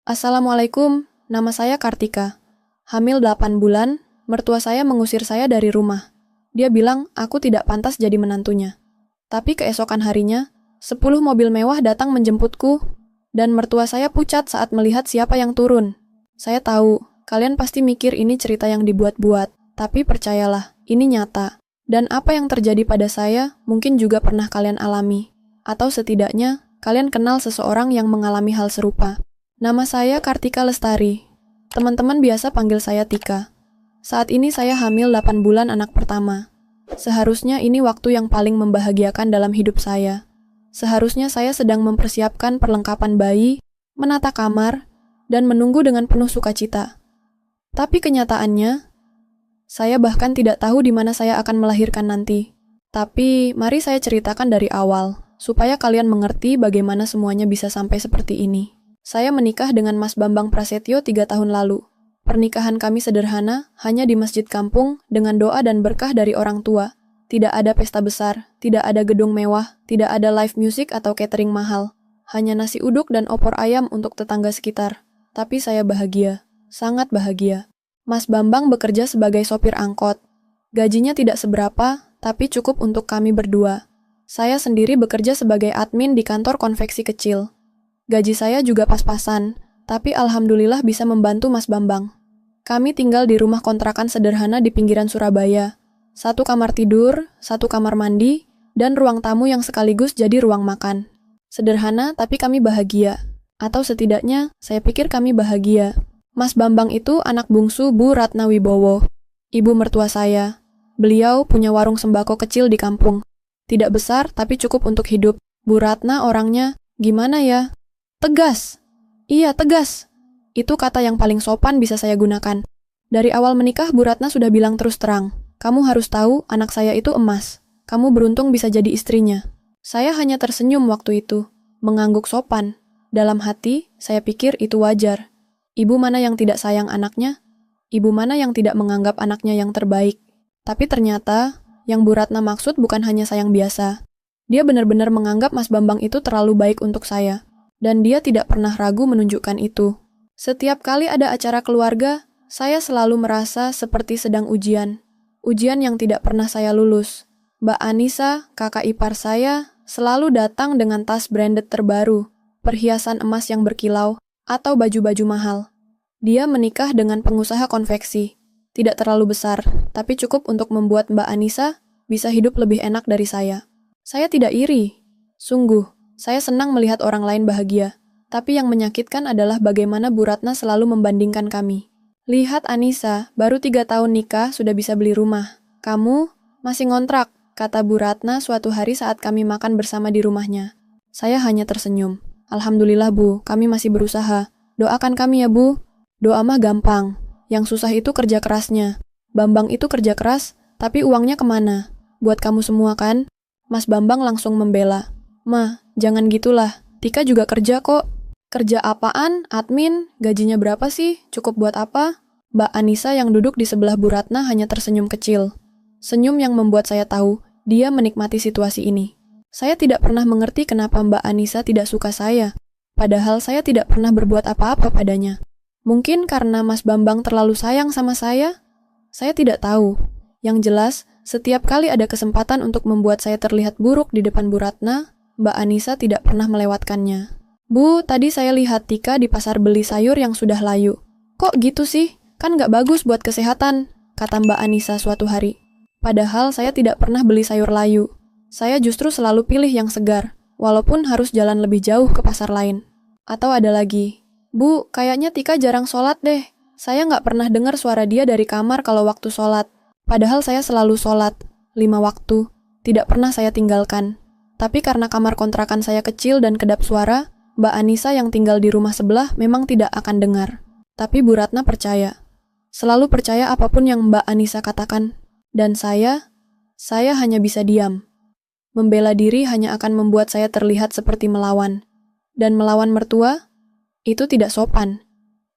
Assalamualaikum, nama saya Kartika. Hamil 8 bulan, mertua saya mengusir saya dari rumah. Dia bilang aku tidak pantas jadi menantunya. Tapi keesokan harinya, 10 mobil mewah datang menjemputku, dan mertua saya pucat saat melihat siapa yang turun. Saya tahu, kalian pasti mikir ini cerita yang dibuat-buat, tapi percayalah, ini nyata. Dan apa yang terjadi pada saya mungkin juga pernah kalian alami. Atau setidaknya, kalian kenal seseorang yang mengalami hal serupa. Nama saya Kartika Lestari. Teman-teman biasa panggil saya Tika. Saat ini saya hamil 8 bulan anak pertama. Seharusnya ini waktu yang paling membahagiakan dalam hidup saya. Seharusnya saya sedang mempersiapkan perlengkapan bayi, menata kamar, dan menunggu dengan penuh sukacita. Tapi kenyataannya, saya bahkan tidak tahu di mana saya akan melahirkan nanti. Tapi mari saya ceritakan dari awal, supaya kalian mengerti bagaimana semuanya bisa sampai seperti ini. Saya menikah dengan Mas Bambang Prasetyo 3 tahun lalu. Pernikahan kami sederhana, hanya di masjid kampung, dengan doa dan berkah dari orang tua. Tidak ada pesta besar, tidak ada gedung mewah, tidak ada live music atau catering mahal. Hanya nasi uduk dan opor ayam untuk tetangga sekitar. Tapi saya bahagia, sangat bahagia. Mas Bambang bekerja sebagai sopir angkot. Gajinya tidak seberapa, tapi cukup untuk kami berdua. Saya sendiri bekerja sebagai admin di kantor konveksi kecil. Gaji saya juga pas-pasan, tapi alhamdulillah bisa membantu Mas Bambang. Kami tinggal di rumah kontrakan sederhana di pinggiran Surabaya. 1 kamar tidur, 1 kamar mandi, dan ruang tamu yang sekaligus jadi ruang makan. Sederhana, tapi kami bahagia. Atau setidaknya, saya pikir kami bahagia. Mas Bambang itu anak bungsu Bu Ratna Wibowo, ibu mertua saya. Beliau punya warung sembako kecil di kampung. Tidak besar, tapi cukup untuk hidup. Bu Ratna orangnya, gimana ya? Tegas. Iya, tegas. Itu kata yang paling sopan bisa saya gunakan. Dari awal menikah, Bu Ratna sudah bilang terus terang, kamu harus tahu anak saya itu emas. Kamu beruntung bisa jadi istrinya. Saya hanya tersenyum waktu itu, mengangguk sopan. Dalam hati, saya pikir itu wajar. Ibu mana yang tidak sayang anaknya? Ibu mana yang tidak menganggap anaknya yang terbaik? Tapi ternyata, yang Bu Ratna maksud bukan hanya sayang biasa. Dia benar-benar menganggap Mas Bambang itu terlalu baik untuk saya. Dan dia tidak pernah ragu menunjukkan itu. Setiap kali ada acara keluarga, saya selalu merasa seperti sedang ujian. Ujian yang tidak pernah saya lulus. Mbak Anissa, kakak ipar saya, selalu datang dengan tas branded terbaru, perhiasan emas yang berkilau, atau baju-baju mahal. Dia menikah dengan pengusaha konveksi. Tidak terlalu besar, tapi cukup untuk membuat Mbak Anissa bisa hidup lebih enak dari saya. Saya tidak iri. Sungguh. Saya senang melihat orang lain bahagia, tapi yang menyakitkan adalah bagaimana Bu Ratna selalu membandingkan kami. Lihat Anissa, baru 3 tahun nikah sudah bisa beli rumah. Kamu masih ngontrak, kata Bu Ratna suatu hari saat kami makan bersama di rumahnya. Saya hanya tersenyum. Alhamdulillah Bu, kami masih berusaha. Doakan kami ya Bu. Doa mah gampang, yang susah itu kerja kerasnya. Bambang itu kerja keras, tapi uangnya kemana? Buat kamu semua kan? Mas Bambang langsung membela. Ma, jangan gitulah, Tika juga kerja kok. Kerja apaan? Admin? Gajinya berapa sih? Cukup buat apa? Mbak Anissa yang duduk di sebelah Bu Ratna hanya tersenyum kecil. Senyum yang membuat saya tahu, dia menikmati situasi ini. Saya tidak pernah mengerti kenapa Mbak Anissa tidak suka saya. Padahal saya tidak pernah berbuat apa-apa padanya. Mungkin karena Mas Bambang terlalu sayang sama saya? Saya tidak tahu. Yang jelas, setiap kali ada kesempatan untuk membuat saya terlihat buruk di depan Bu Ratna, Mbak Anissa tidak pernah melewatkannya. Bu, tadi saya lihat Tika di pasar beli sayur yang sudah layu. Kok gitu sih? Kan nggak bagus buat kesehatan, kata Mbak Anissa suatu hari. Padahal saya tidak pernah beli sayur layu. Saya justru selalu pilih yang segar, walaupun harus jalan lebih jauh ke pasar lain. Atau ada lagi, Bu, kayaknya Tika jarang sholat deh. Saya nggak pernah dengar suara dia dari kamar kalau waktu sholat. Padahal saya selalu sholat, 5 waktu. Tidak pernah saya tinggalkan. Tapi karena kamar kontrakan saya kecil dan kedap suara, Mbak Anissa yang tinggal di rumah sebelah memang tidak akan dengar. Tapi Bu Ratna percaya. Selalu percaya apapun yang Mbak Anissa katakan. Dan saya hanya bisa diam. Membela diri hanya akan membuat saya terlihat seperti melawan. Dan melawan mertua, itu tidak sopan.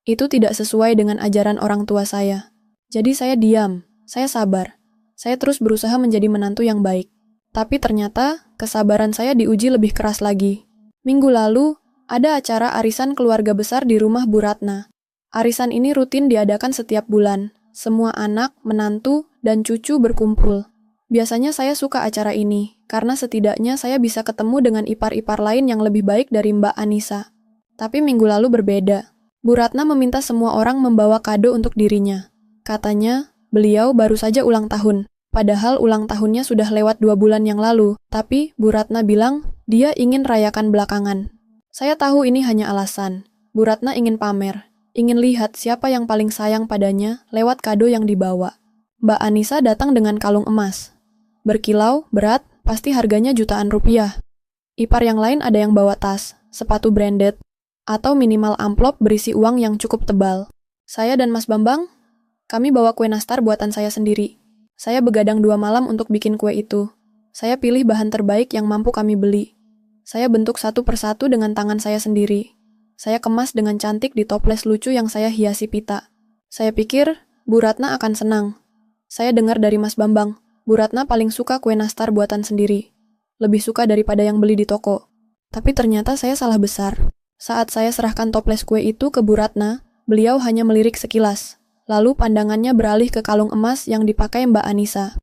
Itu tidak sesuai dengan ajaran orang tua saya. Jadi saya diam, saya sabar. Saya terus berusaha menjadi menantu yang baik. Tapi ternyata, kesabaran saya diuji lebih keras lagi. Minggu lalu, Ada acara arisan keluarga besar di rumah Bu Ratna. Arisan ini rutin diadakan setiap bulan. Semua anak, menantu, dan cucu berkumpul. Biasanya saya suka acara ini, karena setidaknya saya bisa ketemu dengan ipar-ipar lain yang lebih baik dari Mbak Anissa. Tapi minggu lalu berbeda. Bu Ratna meminta semua orang membawa kado untuk dirinya. Katanya, beliau baru saja ulang tahun. Padahal ulang tahunnya sudah lewat 2 bulan yang lalu, tapi Bu Ratna bilang dia ingin rayakan belakangan. Saya tahu ini hanya alasan. Bu Ratna ingin pamer, ingin lihat siapa yang paling sayang padanya lewat kado yang dibawa. Mbak Anissa datang dengan kalung emas. Berkilau, berat, pasti harganya jutaan rupiah. Ipar yang lain ada yang bawa tas, sepatu branded, atau minimal amplop berisi uang yang cukup tebal. Saya dan Mas Bambang, kami bawa kue nastar buatan saya sendiri. Saya begadang 2 malam untuk bikin kue itu. Saya pilih bahan terbaik yang mampu kami beli. Saya bentuk satu persatu dengan tangan saya sendiri. Saya kemas dengan cantik di toples lucu yang saya hiasi pita. Saya pikir Bu Ratna akan senang. Saya dengar dari Mas Bambang, Bu Ratna paling suka kue nastar buatan sendiri. Lebih suka daripada yang beli di toko. Tapi ternyata saya salah besar. Saat saya serahkan toples kue itu ke Bu Ratna, beliau hanya melirik sekilas. Lalu pandangannya beralih ke kalung emas yang dipakai Mbak Anissa.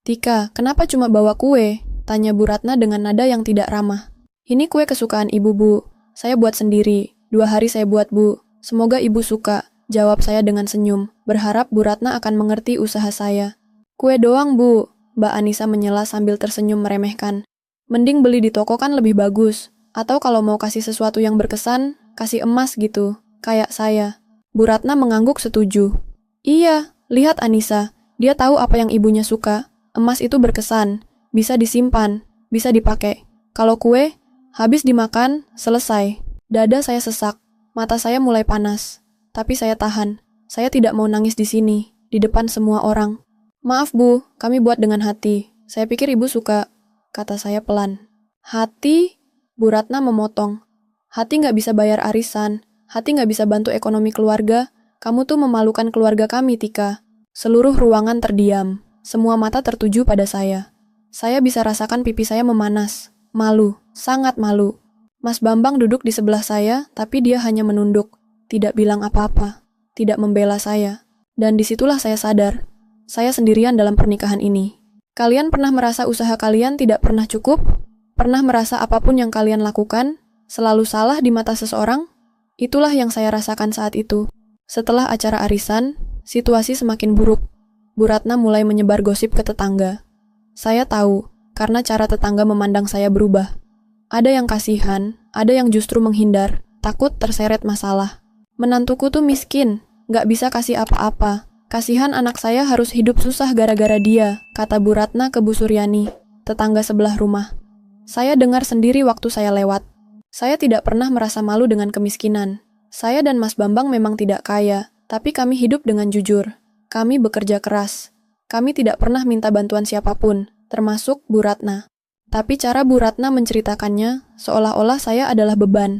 "Tika, kenapa cuma bawa kue?" tanya Bu Ratna dengan nada yang tidak ramah. "Ini kue kesukaan ibu, Bu. Saya buat sendiri. 2 hari saya buat, Bu. Semoga ibu suka," jawab saya dengan senyum, berharap Bu Ratna akan mengerti usaha saya. "Kue doang, Bu," Mbak Anissa menyela sambil tersenyum meremehkan. "Mending beli di toko kan lebih bagus. Atau kalau mau kasih sesuatu yang berkesan, kasih emas gitu, kayak saya." Bu Ratna mengangguk setuju. "Iya, lihat Anissa. Dia tahu apa yang ibunya suka. Emas itu berkesan, bisa disimpan, bisa dipakai. Kalau kue, habis dimakan, selesai." Dada saya sesak, mata saya mulai panas. Tapi saya tahan. Saya tidak mau nangis di sini, di depan semua orang. "Maaf, Bu, kami buat dengan hati. Saya pikir ibu suka," kata saya pelan. "Hati?" Bu Ratna memotong. "Hati nggak bisa bayar arisan. Hati nggak bisa bantu ekonomi keluarga. Kamu tuh memalukan keluarga kami, Tika." Seluruh ruangan terdiam. Semua mata tertuju pada saya. Saya bisa rasakan pipi saya memanas. Malu, sangat malu. Mas Bambang duduk di sebelah saya, tapi dia hanya menunduk. Tidak bilang apa-apa. Tidak membela saya. Dan disitulah saya sadar. Saya sendirian dalam pernikahan ini. Kalian pernah merasa usaha kalian tidak pernah cukup? Pernah merasa apapun yang kalian lakukan selalu salah di mata seseorang? Itulah yang saya rasakan saat itu. Setelah acara arisan, situasi semakin buruk. Bu Ratna mulai menyebar gosip ke tetangga. Saya tahu, karena cara tetangga memandang saya berubah. Ada yang kasihan, ada yang justru menghindar, takut terseret masalah. "Menantuku tuh miskin, gak bisa kasih apa-apa. Kasihan anak saya harus hidup susah gara-gara dia," kata Bu Ratna ke Bu Suryani, tetangga sebelah rumah. Saya dengar sendiri waktu saya lewat. Saya tidak pernah merasa malu dengan kemiskinan. Saya dan Mas Bambang memang tidak kaya, tapi kami hidup dengan jujur. Kami bekerja keras. Kami tidak pernah minta bantuan siapapun, termasuk Bu Ratna. Tapi cara Bu Ratna menceritakannya, seolah-olah saya adalah beban.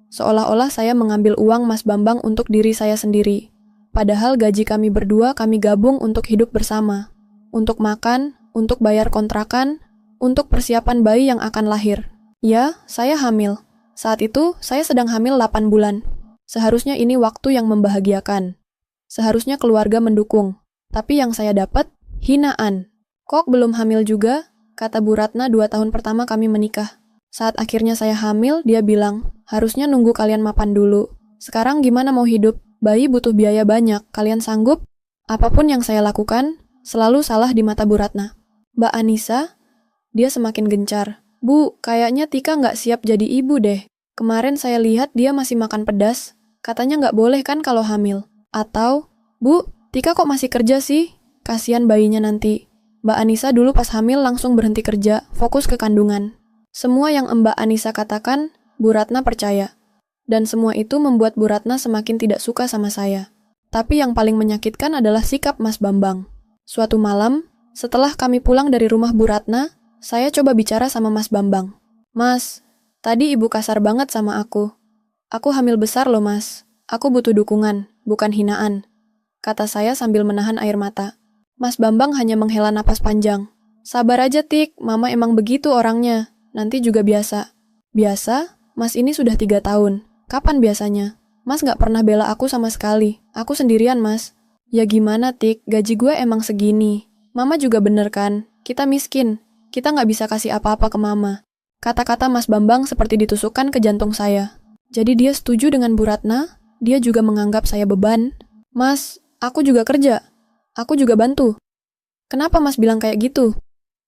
Seolah-olah saya mengambil uang Mas Bambang untuk diri saya sendiri. Padahal gaji kami berdua kami gabung untuk hidup bersama. Untuk makan, untuk bayar kontrakan, untuk persiapan bayi yang akan lahir. Ya, saya hamil. Saat itu, saya sedang hamil 8 bulan. Seharusnya ini waktu yang membahagiakan. Seharusnya keluarga mendukung. Tapi yang saya dapat, hinaan. "Kok belum hamil juga?" kata Bu Ratna 2 tahun pertama kami menikah. Saat akhirnya saya hamil, dia bilang, "Harusnya nunggu kalian mapan dulu. Sekarang gimana mau hidup? Bayi butuh biaya banyak, kalian sanggup?" Apapun yang saya lakukan, selalu salah di mata Bu Ratna. "Mbak Anissa?" Dia semakin gencar. "Bu, kayaknya Tika nggak siap jadi ibu deh. Kemarin saya lihat dia masih makan pedas. Katanya nggak boleh kan kalau hamil. Atau, Bu, Tika kok masih kerja sih? Kasian bayinya nanti." Mbak Anissa dulu pas hamil langsung berhenti kerja, fokus ke kandungan. Semua yang Mbak Anissa katakan, Bu Ratna percaya. Dan semua itu membuat Bu Ratna semakin tidak suka sama saya. Tapi yang paling menyakitkan adalah sikap Mas Bambang. Suatu malam, setelah kami pulang dari rumah Bu Ratna, saya coba bicara sama Mas Bambang. "Mas, tadi ibu kasar banget sama aku. Aku hamil besar loh, Mas. Aku butuh dukungan, bukan hinaan," kata saya sambil menahan air mata. Mas Bambang hanya menghela napas panjang. "Sabar aja, Tik, Mama emang begitu orangnya. Nanti juga biasa." "Biasa? Mas ini sudah 3 tahun. Kapan biasanya? Mas gak pernah bela aku sama sekali. Aku sendirian, Mas. Ya gimana, Tik? Gaji gue emang segini. Mama juga bener kan? Kita miskin. Kita gak bisa kasih apa-apa ke Mama. Kata-kata Mas Bambang seperti ditusukkan ke jantung saya. Jadi dia setuju dengan Bu Ratna? Dia juga menganggap saya beban? Mas, aku juga kerja. Aku juga bantu. Kenapa Mas bilang kayak gitu?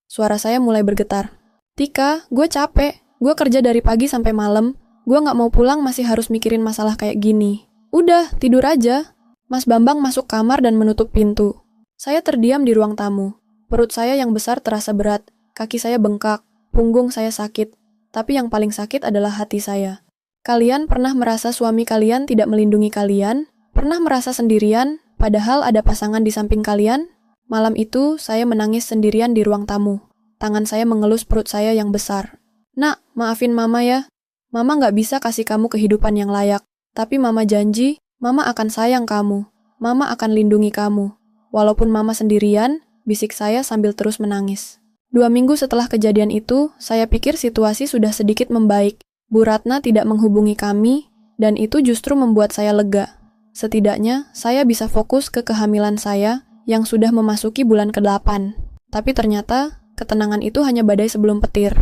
Suara saya mulai bergetar. Tika, gue capek. Gue kerja dari pagi sampai malam. Gue gak mau pulang masih harus mikirin masalah kayak gini. Udah, tidur aja. Mas Bambang masuk kamar dan menutup pintu. Saya terdiam di ruang tamu. Perut saya yang besar terasa berat. Kaki saya bengkak. Punggung saya sakit. Tapi yang paling sakit adalah hati saya. Kalian pernah merasa suami kalian tidak melindungi kalian? Pernah merasa sendirian, padahal ada pasangan di samping kalian? Malam itu, saya menangis sendirian di ruang tamu. Tangan saya mengelus perut saya yang besar. Nak, maafin Mama ya. Mama gak bisa kasih kamu kehidupan yang layak. Tapi Mama janji, Mama akan sayang kamu. Mama akan lindungi kamu. Walaupun Mama sendirian, bisik saya sambil terus menangis. 2 minggu setelah kejadian itu, saya pikir situasi sudah sedikit membaik. Bu Ratna tidak menghubungi kami, dan itu justru membuat saya lega. Setidaknya, saya bisa fokus ke kehamilan saya yang sudah memasuki bulan ke-8. Tapi ternyata, ketenangan itu hanya badai sebelum petir.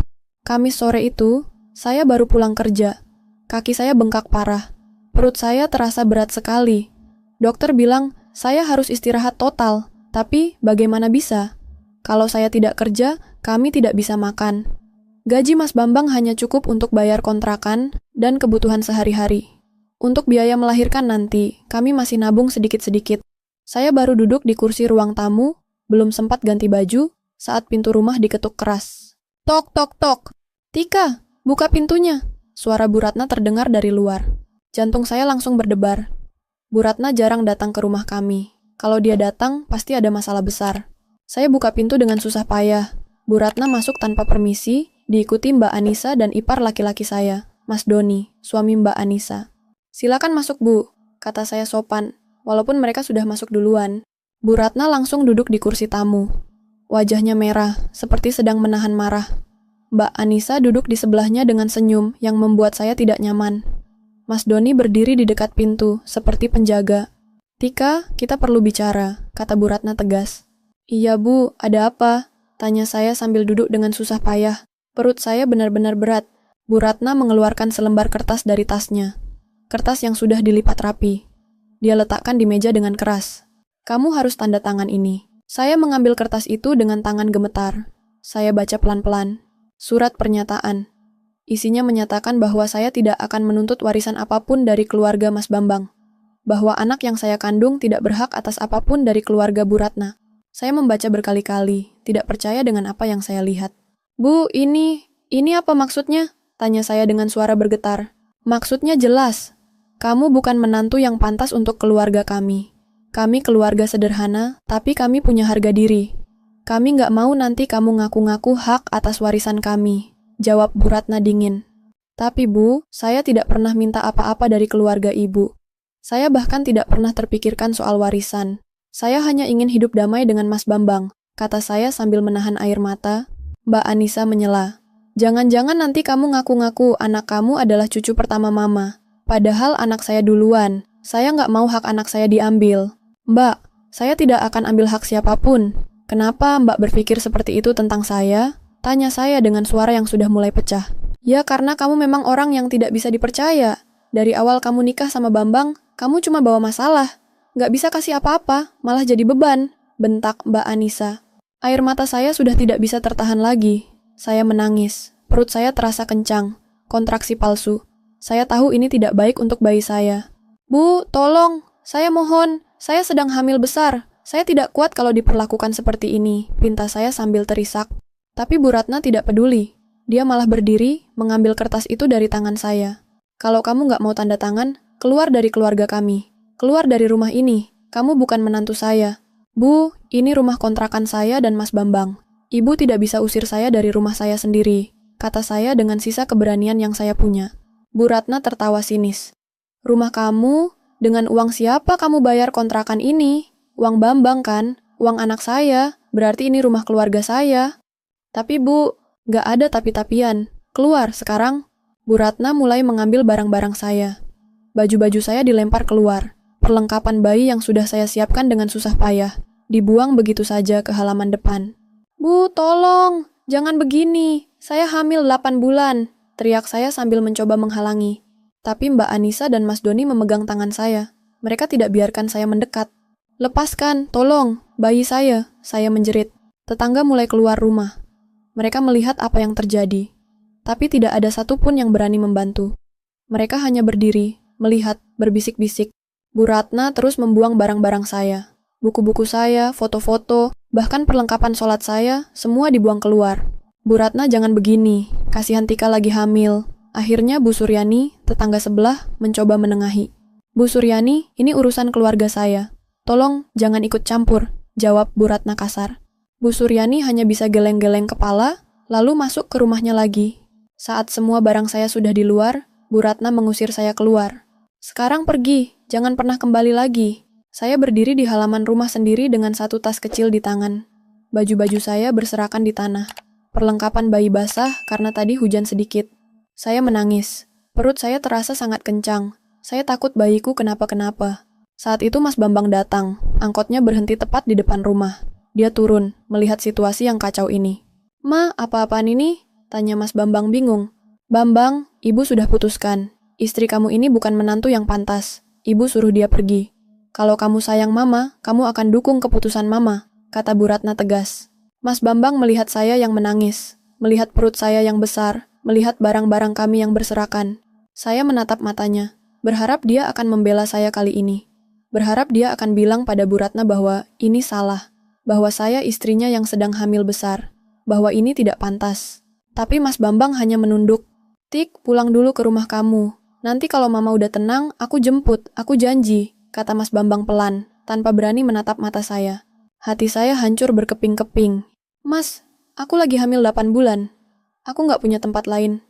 Kamis sore itu, saya baru pulang kerja. Kaki saya bengkak parah. Perut saya terasa berat sekali. Dokter bilang, saya harus istirahat total. Tapi, bagaimana bisa? Kalau saya tidak kerja, kami tidak bisa makan. Gaji Mas Bambang hanya cukup untuk bayar kontrakan dan kebutuhan sehari-hari. Untuk biaya melahirkan nanti, kami masih nabung sedikit-sedikit. Saya baru duduk di kursi ruang tamu, belum sempat ganti baju, saat pintu rumah diketuk keras. Tok, tok, tok. Tika, buka pintunya. Suara Bu Ratna terdengar dari luar. Jantung saya langsung berdebar. Bu Ratna jarang datang ke rumah kami. Kalau dia datang, pasti ada masalah besar. Saya buka pintu dengan susah payah. Bu Ratna masuk tanpa permisi, diikuti Mbak Anissa dan ipar laki-laki saya, Mas Doni, suami Mbak Anissa. Silakan masuk, Bu, kata saya sopan, walaupun mereka sudah masuk duluan. Bu Ratna langsung duduk di kursi tamu. Wajahnya merah, seperti sedang menahan marah. Mbak Anissa duduk di sebelahnya dengan senyum yang membuat saya tidak nyaman. Mas Doni berdiri di dekat pintu, seperti penjaga. Tika, kita perlu bicara, kata Bu Ratna tegas. Iya Bu, ada apa? Tanya saya sambil duduk dengan susah payah. Perut saya benar-benar berat. Bu Ratna mengeluarkan selembar kertas dari tasnya. Kertas yang sudah dilipat rapi. Dia letakkan di meja dengan keras. Kamu harus tanda tangan ini. Saya mengambil kertas itu dengan tangan gemetar. Saya baca pelan-pelan. Surat pernyataan. Isinya menyatakan bahwa saya tidak akan menuntut warisan apapun dari keluarga Mas Bambang. Bahwa anak yang saya kandung tidak berhak atas apapun dari keluarga Bu Ratna. Saya membaca berkali-kali, tidak percaya dengan apa yang saya lihat. Bu, ini apa maksudnya? Tanya saya dengan suara bergetar. Maksudnya jelas. Kamu bukan menantu yang pantas untuk keluarga kami. Kami keluarga sederhana, tapi kami punya harga diri. Kami nggak mau nanti kamu ngaku-ngaku hak atas warisan kami, jawab Bu Ratna dingin. Tapi Bu, saya tidak pernah minta apa-apa dari keluarga Ibu. Saya bahkan tidak pernah terpikirkan soal warisan. Saya hanya ingin hidup damai dengan Mas Bambang, kata saya sambil menahan air mata. Mbak Anissa menyela. Jangan-jangan nanti kamu ngaku-ngaku anak kamu adalah cucu pertama Mama. Padahal anak saya duluan. Saya nggak mau hak anak saya diambil. Mbak, saya tidak akan ambil hak siapapun. Kenapa Mbak berpikir seperti itu tentang saya? Tanya saya dengan suara yang sudah mulai pecah. Ya karena kamu memang orang yang tidak bisa dipercaya. Dari awal kamu nikah sama Bambang, kamu cuma bawa masalah. Nggak bisa kasih apa-apa, malah jadi beban. Bentak Mbak Anissa. Air mata saya sudah tidak bisa tertahan lagi. Saya menangis. Perut saya terasa kencang. Kontraksi palsu. Saya tahu ini tidak baik untuk bayi saya. Bu, tolong. Saya mohon. Saya sedang hamil besar. Saya tidak kuat kalau diperlakukan seperti ini, pinta saya sambil terisak. Tapi Bu Ratna tidak peduli. Dia malah berdiri, mengambil kertas itu dari tangan saya. Kalau kamu nggak mau tanda tangan, keluar dari keluarga kami. Keluar dari rumah ini. Kamu bukan menantu saya. Bu, ini rumah kontrakan saya dan Mas Bambang. Ibu tidak bisa usir saya dari rumah saya sendiri, kata saya dengan sisa keberanian yang saya punya. Bu Ratna tertawa sinis. Rumah kamu? Dengan uang siapa kamu bayar kontrakan ini? Uang Bambang kan? Uang anak saya. Berarti ini rumah keluarga saya. Tapi Bu, gak ada tapi-tapian. Keluar sekarang. Bu Ratna mulai mengambil barang-barang saya. Baju-baju saya dilempar keluar. Perlengkapan bayi yang sudah saya siapkan dengan susah payah dibuang begitu saja ke halaman depan. "Bu, tolong! Jangan begini! Saya hamil 8 bulan!" teriak saya sambil mencoba menghalangi. Tapi Mbak Anissa dan Mas Doni memegang tangan saya. Mereka tidak biarkan saya mendekat. "Lepaskan, tolong! Bayi saya!" saya menjerit. Tetangga mulai keluar rumah. Mereka melihat apa yang terjadi. Tapi tidak ada satupun yang berani membantu. Mereka hanya berdiri, melihat, berbisik-bisik. Bu Ratna terus membuang barang-barang saya. Buku-buku saya, foto-foto, bahkan perlengkapan sholat saya, semua dibuang keluar. "Bu Ratna jangan begini, kasihan Tika lagi hamil." Akhirnya Bu Suryani, tetangga sebelah, mencoba menengahi. "Bu Suryani, ini urusan keluarga saya. Tolong jangan ikut campur," jawab Bu Ratna kasar. Bu Suryani hanya bisa geleng-geleng kepala, lalu masuk ke rumahnya lagi. Saat semua barang saya sudah di luar, Bu Ratna mengusir saya keluar. "Sekarang pergi, jangan pernah kembali lagi." Saya berdiri di halaman rumah sendiri dengan satu tas kecil di tangan. Baju-baju saya berserakan di tanah. Perlengkapan bayi basah karena tadi hujan sedikit. Saya menangis. Perut saya terasa sangat kencang. Saya takut bayiku kenapa-kenapa. Saat itu Mas Bambang datang. Angkotnya berhenti tepat di depan rumah. Dia turun, melihat situasi yang kacau ini. "Ma, apa-apaan ini?" tanya Mas Bambang bingung. "Bambang, Ibu sudah putuskan. Istri kamu ini bukan menantu yang pantas. Ibu suruh dia pergi. Kalau kamu sayang Mama, kamu akan dukung keputusan Mama," kata Bu Ratna tegas. Mas Bambang melihat saya yang menangis, melihat perut saya yang besar, melihat barang-barang kami yang berserakan. Saya menatap matanya, berharap dia akan membela saya kali ini. Berharap dia akan bilang pada Bu Ratna bahwa ini salah, bahwa saya istrinya yang sedang hamil besar, bahwa ini tidak pantas. Tapi Mas Bambang hanya menunduk. "Tik, pulang dulu ke rumah kamu. Nanti kalau Mama udah tenang, aku jemput, aku janji," kata Mas Bambang pelan, tanpa berani menatap mata saya. Hati saya hancur berkeping-keping. "Mas, aku lagi hamil 8 bulan. Aku nggak punya tempat lain.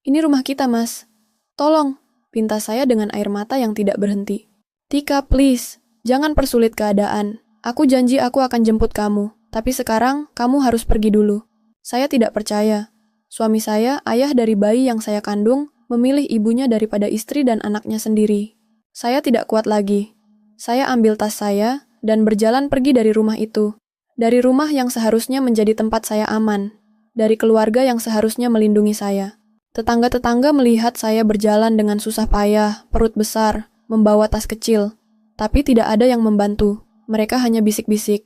Ini rumah kita, Mas. Tolong," pinta saya dengan air mata yang tidak berhenti. "Tika, please, jangan persulit keadaan. Aku janji aku akan jemput kamu, tapi sekarang kamu harus pergi dulu." Saya tidak percaya. Suami saya, ayah dari bayi yang saya kandung, memilih ibunya daripada istri dan anaknya sendiri. Saya tidak kuat lagi. Saya ambil tas saya dan berjalan pergi dari rumah itu. Dari rumah yang seharusnya menjadi tempat saya aman. Dari keluarga yang seharusnya melindungi saya. Tetangga-tetangga melihat saya berjalan dengan susah payah, perut besar, membawa tas kecil. Tapi tidak ada yang membantu. Mereka hanya bisik-bisik.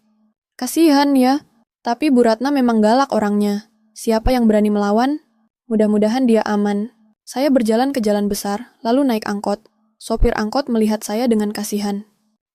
"Kasihan ya." Tapi Bu Ratna memang galak orangnya. Siapa yang berani melawan? Mudah-mudahan dia aman. Saya berjalan ke jalan besar, lalu naik angkot. Sopir angkot melihat saya dengan kasihan.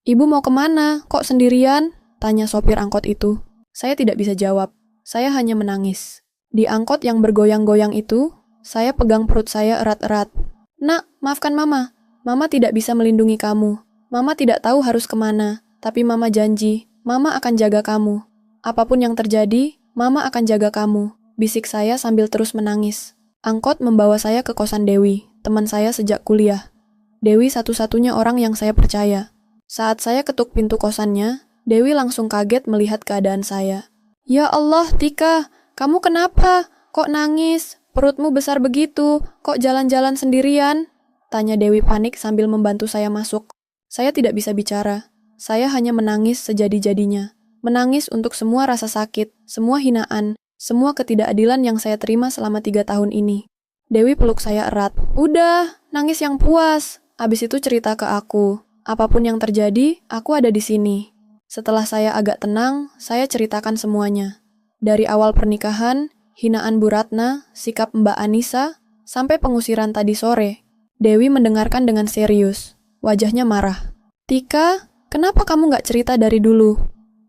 "Ibu mau kemana? Kok sendirian?" tanya sopir angkot itu. Saya tidak bisa jawab. Saya hanya menangis. Di angkot yang bergoyang-goyang itu, saya pegang perut saya erat-erat. "Nak, maafkan Mama. Mama tidak bisa melindungi kamu. Mama tidak tahu harus kemana. Tapi Mama janji, Mama akan jaga kamu. Apapun yang terjadi, Mama akan jaga kamu," bisik saya sambil terus menangis. Angkot membawa saya ke kosan Dewi, teman saya sejak kuliah. Dewi satu-satunya orang yang saya percaya. Saat saya ketuk pintu kosannya, Dewi langsung kaget melihat keadaan saya. "Ya Allah, Tika, kamu kenapa? Kok nangis? Perutmu besar begitu, kok jalan-jalan sendirian?" tanya Dewi panik sambil membantu saya masuk. Saya tidak bisa bicara. Saya hanya menangis sejadi-jadinya. Menangis untuk semua rasa sakit, semua hinaan, semua ketidakadilan yang saya terima selama 3 tahun ini. Dewi peluk saya erat. "Udah, nangis yang puas." Abis itu cerita ke aku. Apapun yang terjadi, aku ada di sini. Setelah saya agak tenang, saya ceritakan semuanya. Dari awal pernikahan, hinaan Bu Ratna, sikap Mbak Anissa, sampai pengusiran tadi sore. Dewi mendengarkan dengan serius. Wajahnya marah. "Tika, kenapa kamu nggak cerita dari dulu?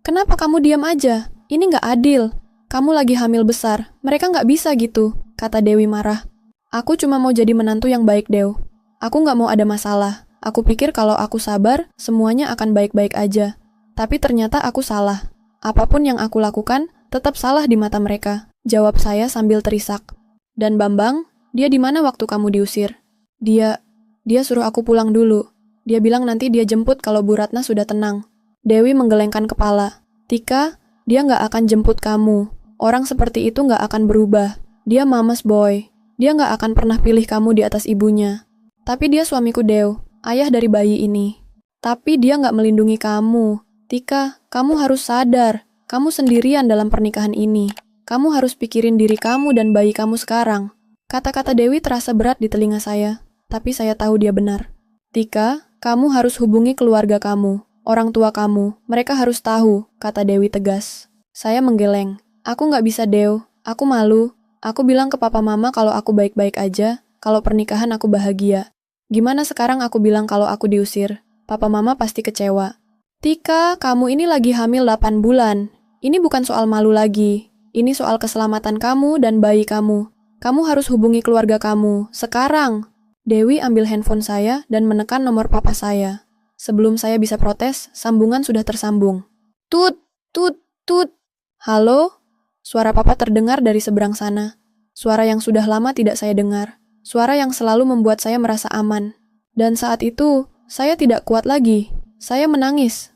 Kenapa kamu diam aja? Ini nggak adil. Kamu lagi hamil besar, mereka nggak bisa gitu," kata Dewi marah. "Aku cuma mau jadi menantu yang baik, Dew. Aku nggak mau ada masalah. Aku pikir kalau aku sabar, semuanya akan baik-baik aja. Tapi ternyata aku salah. Apapun yang aku lakukan, tetap salah di mata mereka," jawab saya sambil terisak. "Dan Bambang, dia di mana waktu kamu diusir?" Dia suruh aku pulang dulu. Dia bilang nanti dia jemput kalau Bu Ratna sudah tenang." Dewi menggelengkan kepala. "Tika, dia nggak akan jemput kamu. Orang seperti itu nggak akan berubah. Dia mama's boy. Dia nggak akan pernah pilih kamu di atas ibunya. Tapi dia suamiku Deo, ayah dari bayi ini. Tapi dia nggak melindungi kamu. Tika, kamu harus sadar. Kamu sendirian dalam pernikahan ini. Kamu harus pikirin diri kamu dan bayi kamu sekarang. Kata-kata Dewi terasa berat di telinga saya. Tapi saya tahu dia benar. Tika, kamu harus hubungi keluarga kamu. Orang tua kamu. Mereka harus tahu, kata Dewi tegas. Saya menggeleng. Aku nggak bisa Deo. Aku malu. Aku bilang ke papa mama kalau aku baik-baik aja, kalau pernikahan aku bahagia. Gimana sekarang aku bilang kalau aku diusir? Papa mama pasti kecewa. Tika, kamu ini lagi hamil 8 bulan. Ini bukan soal malu lagi. Ini soal keselamatan kamu dan bayi kamu. Kamu harus hubungi keluarga kamu, sekarang. Dewi ambil handphone saya dan menekan nomor papa saya. Sebelum saya bisa protes, sambungan sudah tersambung. Tut, tut, tut. Halo? Suara papa terdengar dari seberang sana. Suara yang sudah lama tidak saya dengar. Suara yang selalu membuat saya merasa aman. Dan saat itu, saya tidak kuat lagi. Saya menangis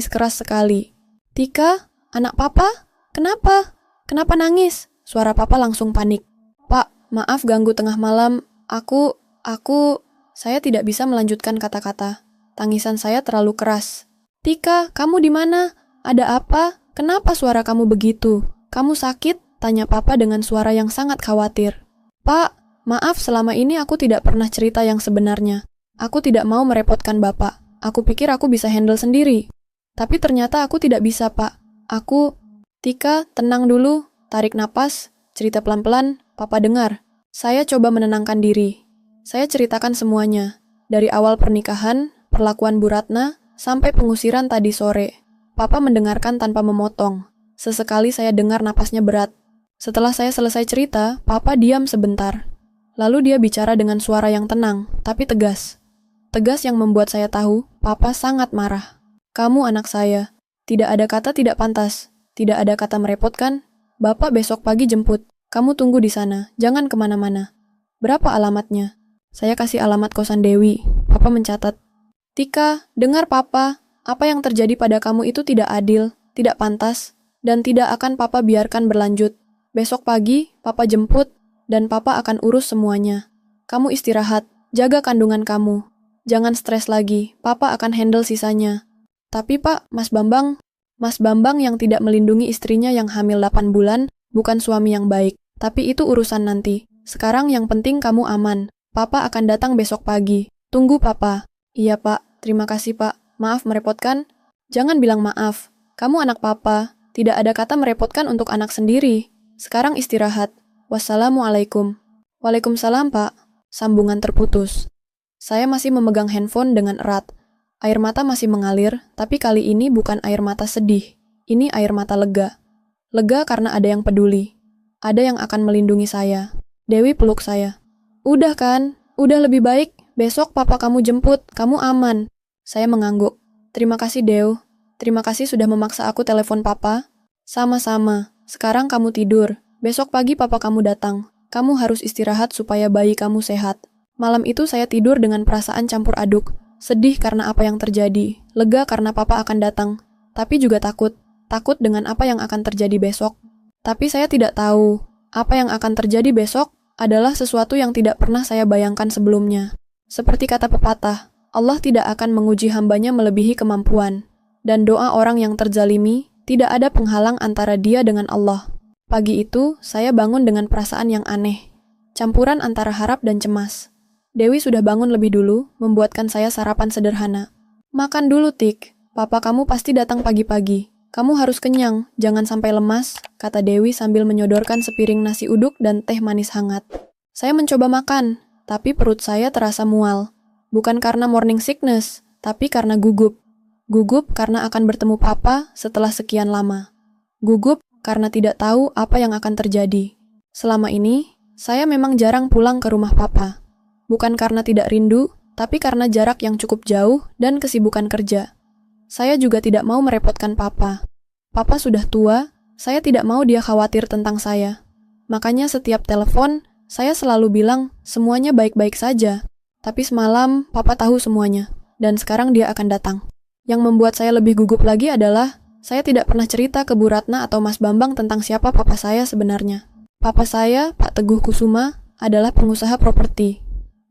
keras sekali. Tika, anak papa? Kenapa? Kenapa nangis? Suara papa langsung panik. Pak, maaf ganggu tengah malam. Saya tidak bisa melanjutkan kata-kata. Tangisan saya terlalu keras. Tika, kamu di mana? Ada apa? Kenapa suara kamu begitu? Kamu sakit? Tanya papa dengan suara yang sangat khawatir. Pak, maaf selama ini aku tidak pernah cerita yang sebenarnya. Aku tidak mau merepotkan bapak. Aku pikir aku bisa handle sendiri. Tapi ternyata aku tidak bisa, Pak. Tika, tenang dulu. Tarik napas. Cerita pelan-pelan. Papa dengar. Saya coba menenangkan diri. Saya ceritakan semuanya. Dari awal pernikahan, perlakuan Bu Ratna, sampai pengusiran tadi sore. Papa mendengarkan tanpa memotong. Sesekali saya dengar napasnya berat. Setelah saya selesai cerita, Papa diam sebentar. Lalu dia bicara dengan suara yang tenang, tapi tegas. Tegas yang membuat saya tahu, Papa sangat marah. Kamu anak saya. Tidak ada kata tidak pantas. Tidak ada kata merepotkan. Bapak besok pagi jemput. Kamu tunggu di sana, jangan kemana-mana. Berapa alamatnya? Saya kasih alamat kosan Dewi. Papa mencatat. Tika, dengar Papa. Apa yang terjadi pada kamu itu tidak adil, tidak pantas. Dan tidak akan Papa biarkan berlanjut. Besok pagi, Papa jemput, dan Papa akan urus semuanya. Kamu istirahat, jaga kandungan kamu. Jangan stres lagi, Papa akan handle sisanya. Tapi Pak, Mas Bambang yang tidak melindungi istrinya yang hamil 8 bulan, bukan suami yang baik. Tapi itu urusan nanti. Sekarang yang penting kamu aman. Papa akan datang besok pagi. Tunggu Papa. Iya Pak, terima kasih Pak. Maaf merepotkan. Jangan bilang maaf. Kamu anak Papa. Tidak ada kata merepotkan untuk anak sendiri. Sekarang istirahat. Wassalamualaikum. Waalaikumsalam, Pak. Sambungan terputus. Saya masih memegang handphone dengan erat. Air mata masih mengalir, tapi kali ini bukan air mata sedih. Ini air mata lega. Lega karena ada yang peduli. Ada yang akan melindungi saya. Dewi peluk saya. Udah kan? Udah lebih baik. Besok papa kamu jemput. Kamu aman. Saya mengangguk. Terima kasih, Deo. Terima kasih sudah memaksa aku telepon papa. Sama-sama. Sekarang kamu tidur. Besok pagi papa kamu datang. Kamu harus istirahat supaya bayi kamu sehat. Malam itu saya tidur dengan perasaan campur aduk. Sedih karena apa yang terjadi. Lega karena papa akan datang. Tapi juga takut. Takut dengan apa yang akan terjadi besok. Tapi saya tidak tahu. Apa yang akan terjadi besok adalah sesuatu yang tidak pernah saya bayangkan sebelumnya. Seperti kata pepatah, Allah tidak akan menguji hambanya melebihi kemampuan. Dan doa orang yang terzalimi, tidak ada penghalang antara dia dengan Allah. Pagi itu, saya bangun dengan perasaan yang aneh. Campuran antara harap dan cemas. Dewi sudah bangun lebih dulu, membuatkan saya sarapan sederhana. Makan dulu, Tik. Papa kamu pasti datang pagi-pagi. Kamu harus kenyang, jangan sampai lemas, kata Dewi sambil menyodorkan sepiring nasi uduk dan teh manis hangat. Saya mencoba makan, tapi perut saya terasa mual. Bukan karena morning sickness, tapi karena gugup. Gugup karena akan bertemu papa setelah sekian lama. Gugup karena tidak tahu apa yang akan terjadi. Selama ini, saya memang jarang pulang ke rumah papa. Bukan karena tidak rindu, tapi karena jarak yang cukup jauh dan kesibukan kerja. Saya juga tidak mau merepotkan papa. Papa sudah tua, saya tidak mau dia khawatir tentang saya. Makanya setiap telepon, saya selalu bilang semuanya baik-baik saja. Tapi semalam, papa tahu semuanya, dan sekarang dia akan datang. Yang membuat saya lebih gugup lagi adalah, saya tidak pernah cerita ke Bu Ratna atau Mas Bambang tentang siapa papa saya sebenarnya. Papa saya, Pak Teguh Kusuma, adalah pengusaha properti.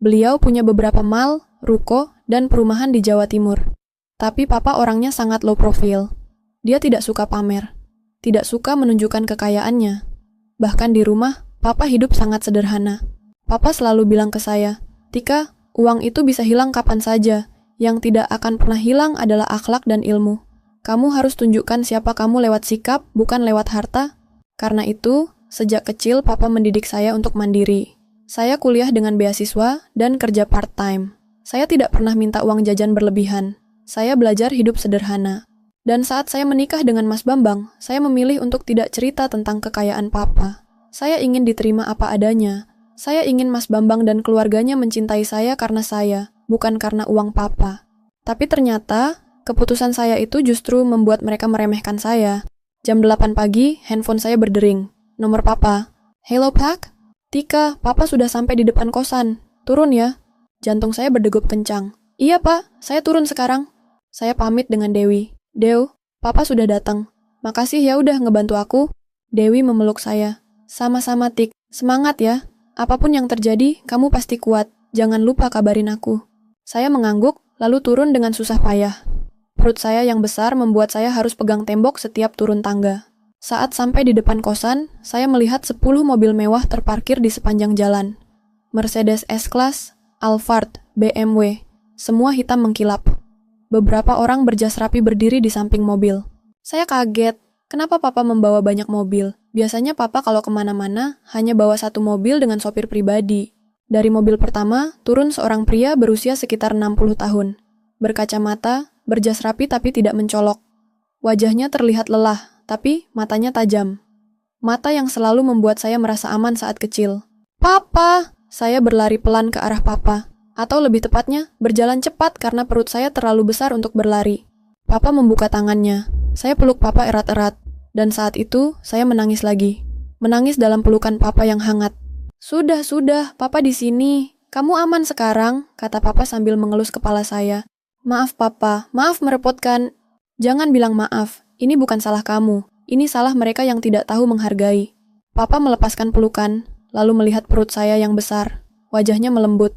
Beliau punya beberapa mall, ruko, dan perumahan di Jawa Timur. Tapi papa orangnya sangat low profile. Dia tidak suka pamer, tidak suka menunjukkan kekayaannya. Bahkan di rumah, papa hidup sangat sederhana. Papa selalu bilang ke saya, "Tika, uang itu bisa hilang kapan saja. Yang tidak akan pernah hilang adalah akhlak dan ilmu. Kamu harus tunjukkan siapa kamu lewat sikap, bukan lewat harta." Karena itu, sejak kecil papa mendidik saya untuk mandiri. Saya kuliah dengan beasiswa dan kerja part-time. Saya tidak pernah minta uang jajan berlebihan. Saya belajar hidup sederhana. Dan saat saya menikah dengan Mas Bambang, saya memilih untuk tidak cerita tentang kekayaan papa. Saya ingin diterima apa adanya. Saya ingin Mas Bambang dan keluarganya mencintai saya karena saya, bukan karena uang papa. Tapi ternyata, keputusan saya itu justru membuat mereka meremehkan saya. Jam 8 pagi, handphone saya berdering. Nomor papa. "Hello, Pak? Tika, papa sudah sampai di depan kosan. Turun ya." Jantung saya berdegup kencang. "Iya, Pak. Saya turun sekarang." Saya pamit dengan Dewi. "Dew, papa sudah datang. Makasih ya udah ngebantu aku." Dewi memeluk saya. "Sama-sama, Tik. Semangat ya. Apapun yang terjadi, kamu pasti kuat. Jangan lupa kabarin aku." Saya mengangguk, lalu turun dengan susah payah. Perut saya yang besar membuat saya harus pegang tembok setiap turun tangga. Saat sampai di depan kosan, saya melihat 10 mobil mewah terparkir di sepanjang jalan. Mercedes S-Class, Alphard, BMW, semua hitam mengkilap. Beberapa orang berjas rapi berdiri di samping mobil. Saya kaget, kenapa papa membawa banyak mobil? Biasanya papa kalau kemana-mana hanya bawa satu mobil dengan sopir pribadi. Dari mobil pertama, turun seorang pria berusia sekitar 60 tahun. Berkacamata, berjas rapi tapi tidak mencolok. Wajahnya terlihat lelah, tapi matanya tajam. Mata yang selalu membuat saya merasa aman saat kecil. "Papa!" Saya berlari pelan ke arah papa. Atau lebih tepatnya, berjalan cepat karena perut saya terlalu besar untuk berlari. Papa membuka tangannya. Saya peluk papa erat-erat. Dan saat itu, saya menangis lagi. Menangis dalam pelukan papa yang hangat. Sudah, papa di sini. Kamu aman sekarang," kata papa sambil mengelus kepala saya. "Maaf papa, maaf merepotkan." "Jangan bilang maaf, ini bukan salah kamu. Ini salah mereka yang tidak tahu menghargai." Papa melepaskan pelukan, lalu melihat perut saya yang besar. Wajahnya melembut.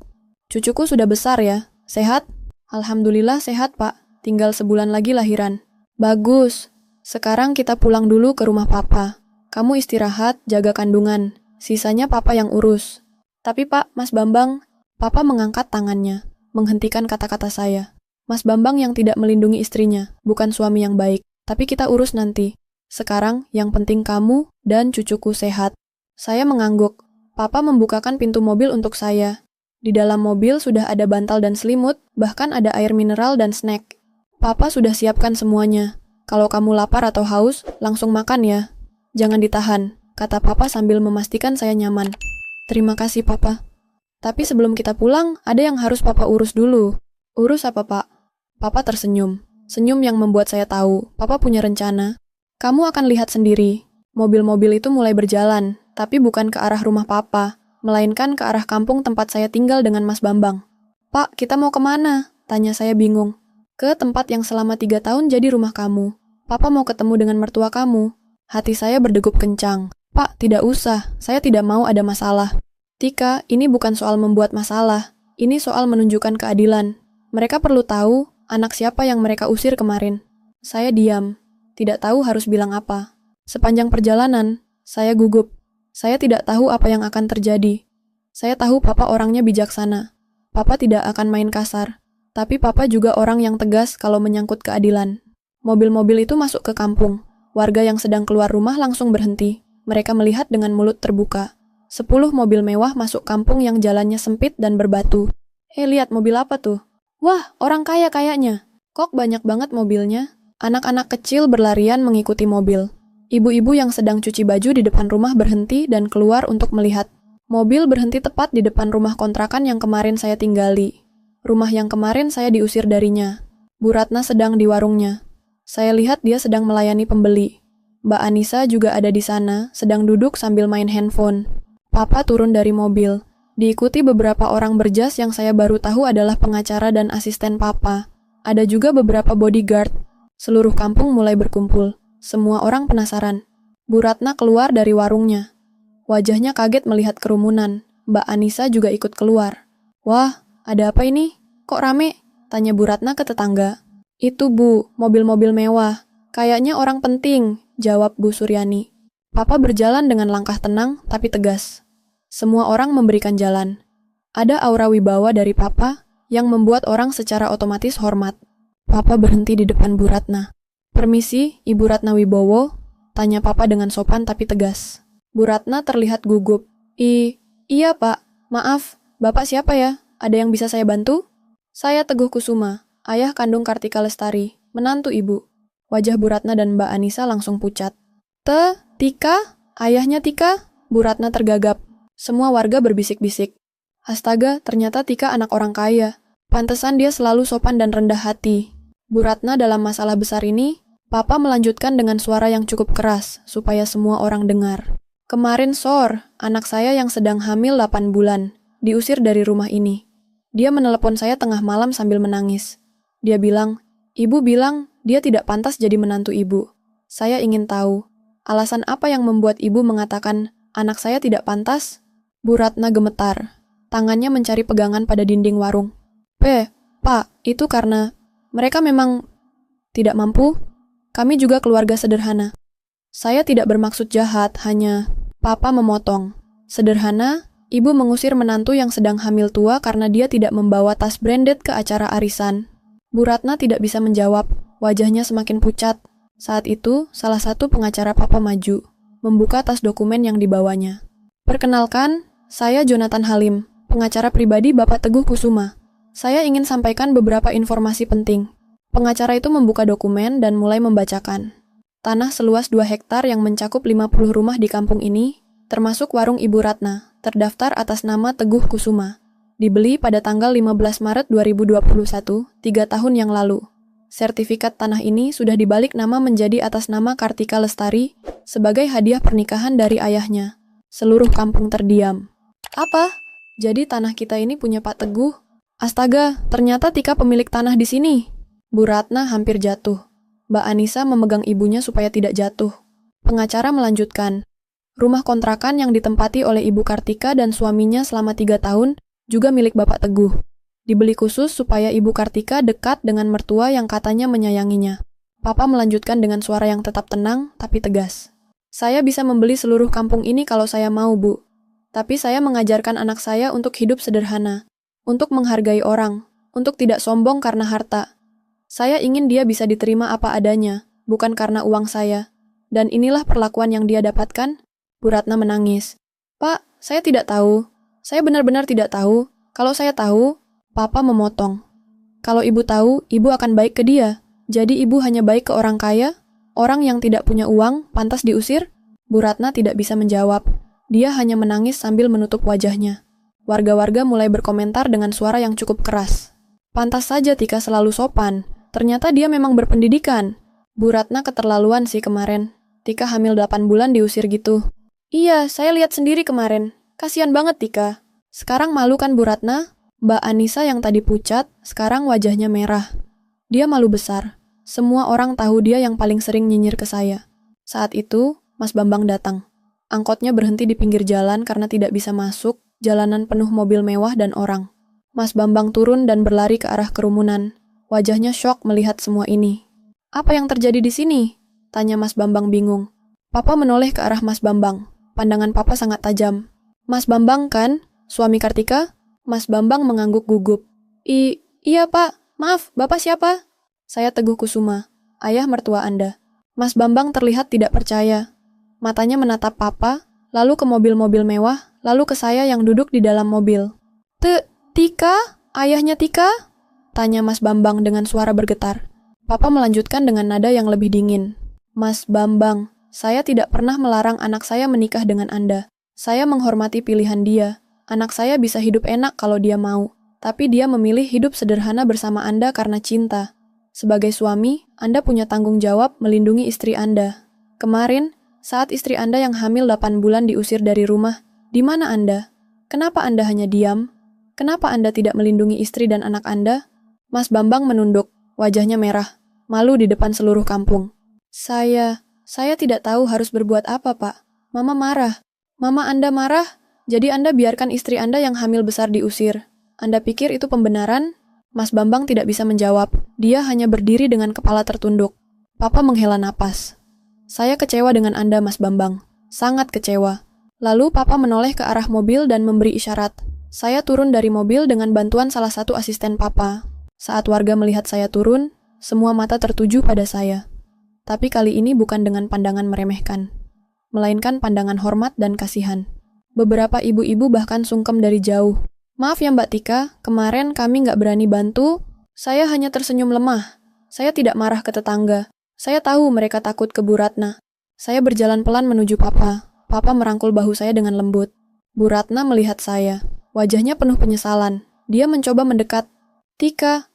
"Cucuku sudah besar ya? Sehat?" "Alhamdulillah sehat, Pak. Tinggal sebulan lagi lahiran." "Bagus. Sekarang kita pulang dulu ke rumah papa. Kamu istirahat, jaga kandungan. Sisanya papa yang urus." "Tapi Pak, Mas Bambang..." Papa mengangkat tangannya, menghentikan kata-kata saya. "Mas Bambang yang tidak melindungi istrinya, bukan suami yang baik. Tapi kita urus nanti. Sekarang, yang penting kamu dan cucuku sehat." Saya mengangguk. Papa membukakan pintu mobil untuk saya. Di dalam mobil sudah ada bantal dan selimut, bahkan ada air mineral dan snack. "Papa sudah siapkan semuanya. Kalau kamu lapar atau haus, langsung makan ya. Jangan ditahan," kata papa sambil memastikan saya nyaman. "Terima kasih, Papa. Tapi sebelum kita pulang, ada yang harus papa urus dulu." "Urus apa, Pak?" Papa tersenyum. Senyum yang membuat saya tahu, papa punya rencana. "Kamu akan lihat sendiri. Mobil-mobil itu mulai berjalan, tapi bukan ke arah rumah papa, melainkan ke arah kampung tempat saya tinggal dengan Mas Bambang." "Pak, kita mau kemana?" tanya saya bingung. "Ke tempat yang selama 3 tahun jadi rumah kamu. Papa mau ketemu dengan mertua kamu." Hati saya berdegup kencang. "Pak, tidak usah. Saya tidak mau ada masalah." "Tika, ini bukan soal membuat masalah. Ini soal menunjukkan keadilan. Mereka perlu tahu anak siapa yang mereka usir kemarin." Saya diam. Tidak tahu harus bilang apa. Sepanjang perjalanan, saya gugup. Saya tidak tahu apa yang akan terjadi. Saya tahu papa orangnya bijaksana. Papa tidak akan main kasar. Tapi papa juga orang yang tegas kalau menyangkut keadilan. Mobil-mobil itu masuk ke kampung. Warga yang sedang keluar rumah langsung berhenti. Mereka melihat dengan mulut terbuka. 10 mobil mewah masuk kampung yang jalannya sempit dan berbatu. Lihat mobil apa tuh?" "Wah, orang kaya kayaknya. Kok banyak banget mobilnya?" Anak-anak kecil berlarian mengikuti mobil. Ibu-ibu yang sedang cuci baju di depan rumah berhenti dan keluar untuk melihat. Mobil berhenti tepat di depan rumah kontrakan yang kemarin saya tinggali. Rumah yang kemarin saya diusir darinya. Bu Ratna sedang di warungnya. Saya lihat dia sedang melayani pembeli. Mbak Anissa juga ada di sana, sedang duduk sambil main handphone. Papa turun dari mobil. Diikuti beberapa orang berjas yang saya baru tahu adalah pengacara dan asisten papa. Ada juga beberapa bodyguard. Seluruh kampung mulai berkumpul. Semua orang penasaran. Bu Ratna keluar dari warungnya. Wajahnya kaget melihat kerumunan. Mbak Anissa juga ikut keluar. "Wah, ada apa ini? Kok rame?" tanya Bu Ratna ke tetangga. "Itu Bu, mobil-mobil mewah. Kayaknya orang penting," jawab Bu Suryani. Papa berjalan dengan langkah tenang tapi tegas. Semua orang memberikan jalan. Ada aura wibawa dari Papa yang membuat orang secara otomatis hormat. Papa berhenti di depan Bu Ratna. "Permisi, Ibu Ratna Wibowo?" tanya Papa dengan sopan tapi tegas. Bu Ratna terlihat gugup. Iya Pak, maaf, Bapak siapa ya? Ada yang bisa saya bantu?" "Saya Teguh Kusuma, ayah kandung Kartika Lestari, menantu Ibu." Wajah Bu Ratna dan Mbak Anissa langsung pucat. Tika? Ayahnya Tika?" Bu Ratna tergagap. Semua warga berbisik-bisik. Astaga, ternyata Tika anak orang kaya. Pantesan dia selalu sopan dan rendah hati. Bu Ratna dalam masalah besar ini, Papa melanjutkan dengan suara yang cukup keras, supaya semua orang dengar. "Kemarin sore, anak saya yang sedang hamil 8 bulan, diusir dari rumah ini. Dia menelepon saya tengah malam sambil menangis. Dia bilang, Ibu bilang dia tidak pantas jadi menantu Ibu. Saya ingin tahu, alasan apa yang membuat Ibu mengatakan anak saya tidak pantas?" Bu Ratna gemetar. Tangannya mencari pegangan pada dinding warung. Pak, itu karena mereka memang tidak mampu. Kami juga keluarga sederhana." "Saya tidak bermaksud jahat, hanya..." Papa memotong. "Sederhana, Ibu mengusir menantu yang sedang hamil tua karena dia tidak membawa tas branded ke acara arisan." Bu Ratna tidak bisa menjawab, wajahnya semakin pucat. Saat itu, salah satu pengacara Papa maju, membuka tas dokumen yang dibawanya. "Perkenalkan, saya Jonathan Halim, pengacara pribadi Bapak Teguh Kusuma. Saya ingin sampaikan beberapa informasi penting." Pengacara itu membuka dokumen dan mulai membacakan. Tanah seluas 2 hektar yang mencakup 50 rumah di kampung ini, termasuk warung Ibu Ratna, terdaftar atas nama Teguh Kusuma. Dibeli pada tanggal 15 Maret 2021, 3 tahun yang lalu. Sertifikat tanah ini sudah dibalik nama menjadi atas nama Kartika Lestari sebagai hadiah pernikahan dari ayahnya. Seluruh kampung terdiam. "Apa? Jadi tanah kita ini punya Pak Teguh? Astaga, ternyata Tika pemilik tanah di sini." Bu Ratna hampir jatuh. Mbak Anissa memegang ibunya supaya tidak jatuh. Pengacara melanjutkan. Rumah kontrakan yang ditempati oleh Ibu Kartika dan suaminya selama 3 tahun juga milik Bapak Teguh. Dibeli khusus supaya Ibu Kartika dekat dengan mertua yang katanya menyayanginya. Papa melanjutkan dengan suara yang tetap tenang tapi tegas. "Saya bisa membeli seluruh kampung ini kalau saya mau, Bu. Tapi saya mengajarkan anak saya untuk hidup sederhana, untuk menghargai orang, untuk tidak sombong karena harta. Saya ingin dia bisa diterima apa adanya, bukan karena uang saya. Dan inilah perlakuan yang dia dapatkan." Bu Ratna menangis. "Pak, saya tidak tahu. Saya benar-benar tidak tahu. Kalau saya tahu..." Papa memotong. "Kalau Ibu tahu, Ibu akan baik ke dia. Jadi Ibu hanya baik ke orang kaya? Orang yang tidak punya uang, pantas diusir?" Bu Ratna tidak bisa menjawab. Dia hanya menangis sambil menutup wajahnya. Warga-warga mulai berkomentar dengan suara yang cukup keras. "Pantas saja Tika selalu sopan. Ternyata dia memang berpendidikan. Bu Ratna keterlaluan sih kemarin. Tika hamil 8 bulan diusir gitu." "Iya, saya lihat sendiri kemarin. Kasian banget Tika." Sekarang malu kan Bu Ratna? Mbak Anissa yang tadi pucat, sekarang wajahnya merah. Dia malu besar. Semua orang tahu dia yang paling sering nyinyir ke saya. Saat itu, Mas Bambang datang. Angkotnya berhenti di pinggir jalan karena tidak bisa masuk, jalanan penuh mobil mewah dan orang. Mas Bambang turun dan berlari ke arah kerumunan. Wajahnya syok melihat semua ini. "Apa yang terjadi di sini?" tanya Mas Bambang bingung. Papa menoleh ke arah Mas Bambang. Pandangan Papa sangat tajam. "Mas Bambang kan? Suami Kartika?" Mas Bambang mengangguk gugup. Iya Pak, maaf, Bapak siapa?" "Saya Teguh Kusuma, ayah mertua Anda." Mas Bambang terlihat tidak percaya. Matanya menatap Papa, lalu ke mobil-mobil mewah, lalu ke saya yang duduk di dalam mobil. Tika? Ayahnya Tika?" tanya Mas Bambang dengan suara bergetar. Papa melanjutkan dengan nada yang lebih dingin. "Mas Bambang, saya tidak pernah melarang anak saya menikah dengan Anda. Saya menghormati pilihan dia. Anak saya bisa hidup enak kalau dia mau. Tapi dia memilih hidup sederhana bersama Anda karena cinta. Sebagai suami, Anda punya tanggung jawab melindungi istri Anda. Kemarin, saat istri Anda yang hamil 8 bulan diusir dari rumah, di mana Anda? Kenapa Anda hanya diam? Kenapa Anda tidak melindungi istri dan anak Anda?" Mas Bambang menunduk, wajahnya merah, malu di depan seluruh kampung. Saya tidak tahu harus berbuat apa, Pak. Mama marah. Mama Anda marah? Jadi Anda biarkan istri Anda yang hamil besar diusir. Anda pikir itu pembenaran? Mas Bambang tidak bisa menjawab. Dia hanya berdiri dengan kepala tertunduk. Papa menghela napas. Saya kecewa dengan Anda, Mas Bambang. Sangat kecewa. Lalu Papa menoleh ke arah mobil dan memberi isyarat. Saya turun dari mobil dengan bantuan salah satu asisten Papa. Saat warga melihat saya turun, semua mata tertuju pada saya. Tapi kali ini bukan dengan pandangan meremehkan, melainkan pandangan hormat dan kasihan. Beberapa ibu-ibu bahkan sungkem dari jauh. Maaf ya Mbak Tika, kemarin kami nggak berani bantu. Saya hanya tersenyum lemah. Saya tidak marah ke tetangga. Saya tahu mereka takut ke Bu Ratna. Saya berjalan pelan menuju Papa. Papa merangkul bahu saya dengan lembut. Bu Ratna melihat saya. Wajahnya penuh penyesalan. Dia mencoba mendekat. Tika,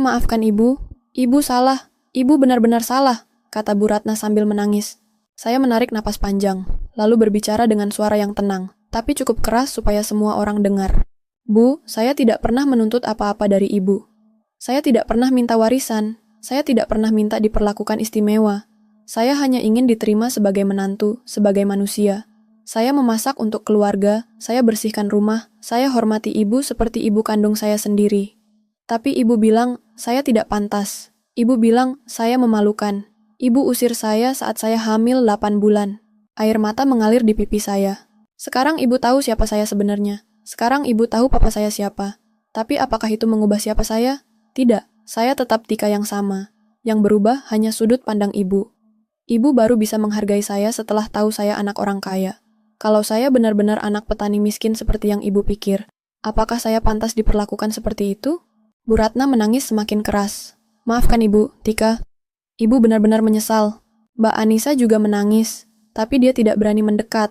maafkan Ibu. Ibu salah. Ibu benar-benar salah, kata Bu Ratna sambil menangis. Saya menarik napas panjang, lalu berbicara dengan suara yang tenang, tapi cukup keras supaya semua orang dengar. Bu, saya tidak pernah menuntut apa-apa dari Ibu. Saya tidak pernah minta warisan. Saya tidak pernah minta diperlakukan istimewa. Saya hanya ingin diterima sebagai menantu, sebagai manusia. Saya memasak untuk keluarga, saya bersihkan rumah, saya hormati Ibu seperti ibu kandung saya sendiri. Tapi Ibu bilang, saya tidak pantas. Ibu bilang, saya memalukan. Ibu usir saya saat saya hamil 8 bulan. Air mata mengalir di pipi saya. Sekarang Ibu tahu siapa saya sebenarnya. Sekarang Ibu tahu papa saya siapa. Tapi apakah itu mengubah siapa saya? Tidak, saya tetap Tika yang sama. Yang berubah hanya sudut pandang Ibu. Ibu baru bisa menghargai saya setelah tahu saya anak orang kaya. Kalau saya benar-benar anak petani miskin seperti yang Ibu pikir, apakah saya pantas diperlakukan seperti itu? Bu Ratna menangis semakin keras. Maafkan Ibu, Tika. Ibu benar-benar menyesal. Mbak Anissa juga menangis, tapi dia tidak berani mendekat.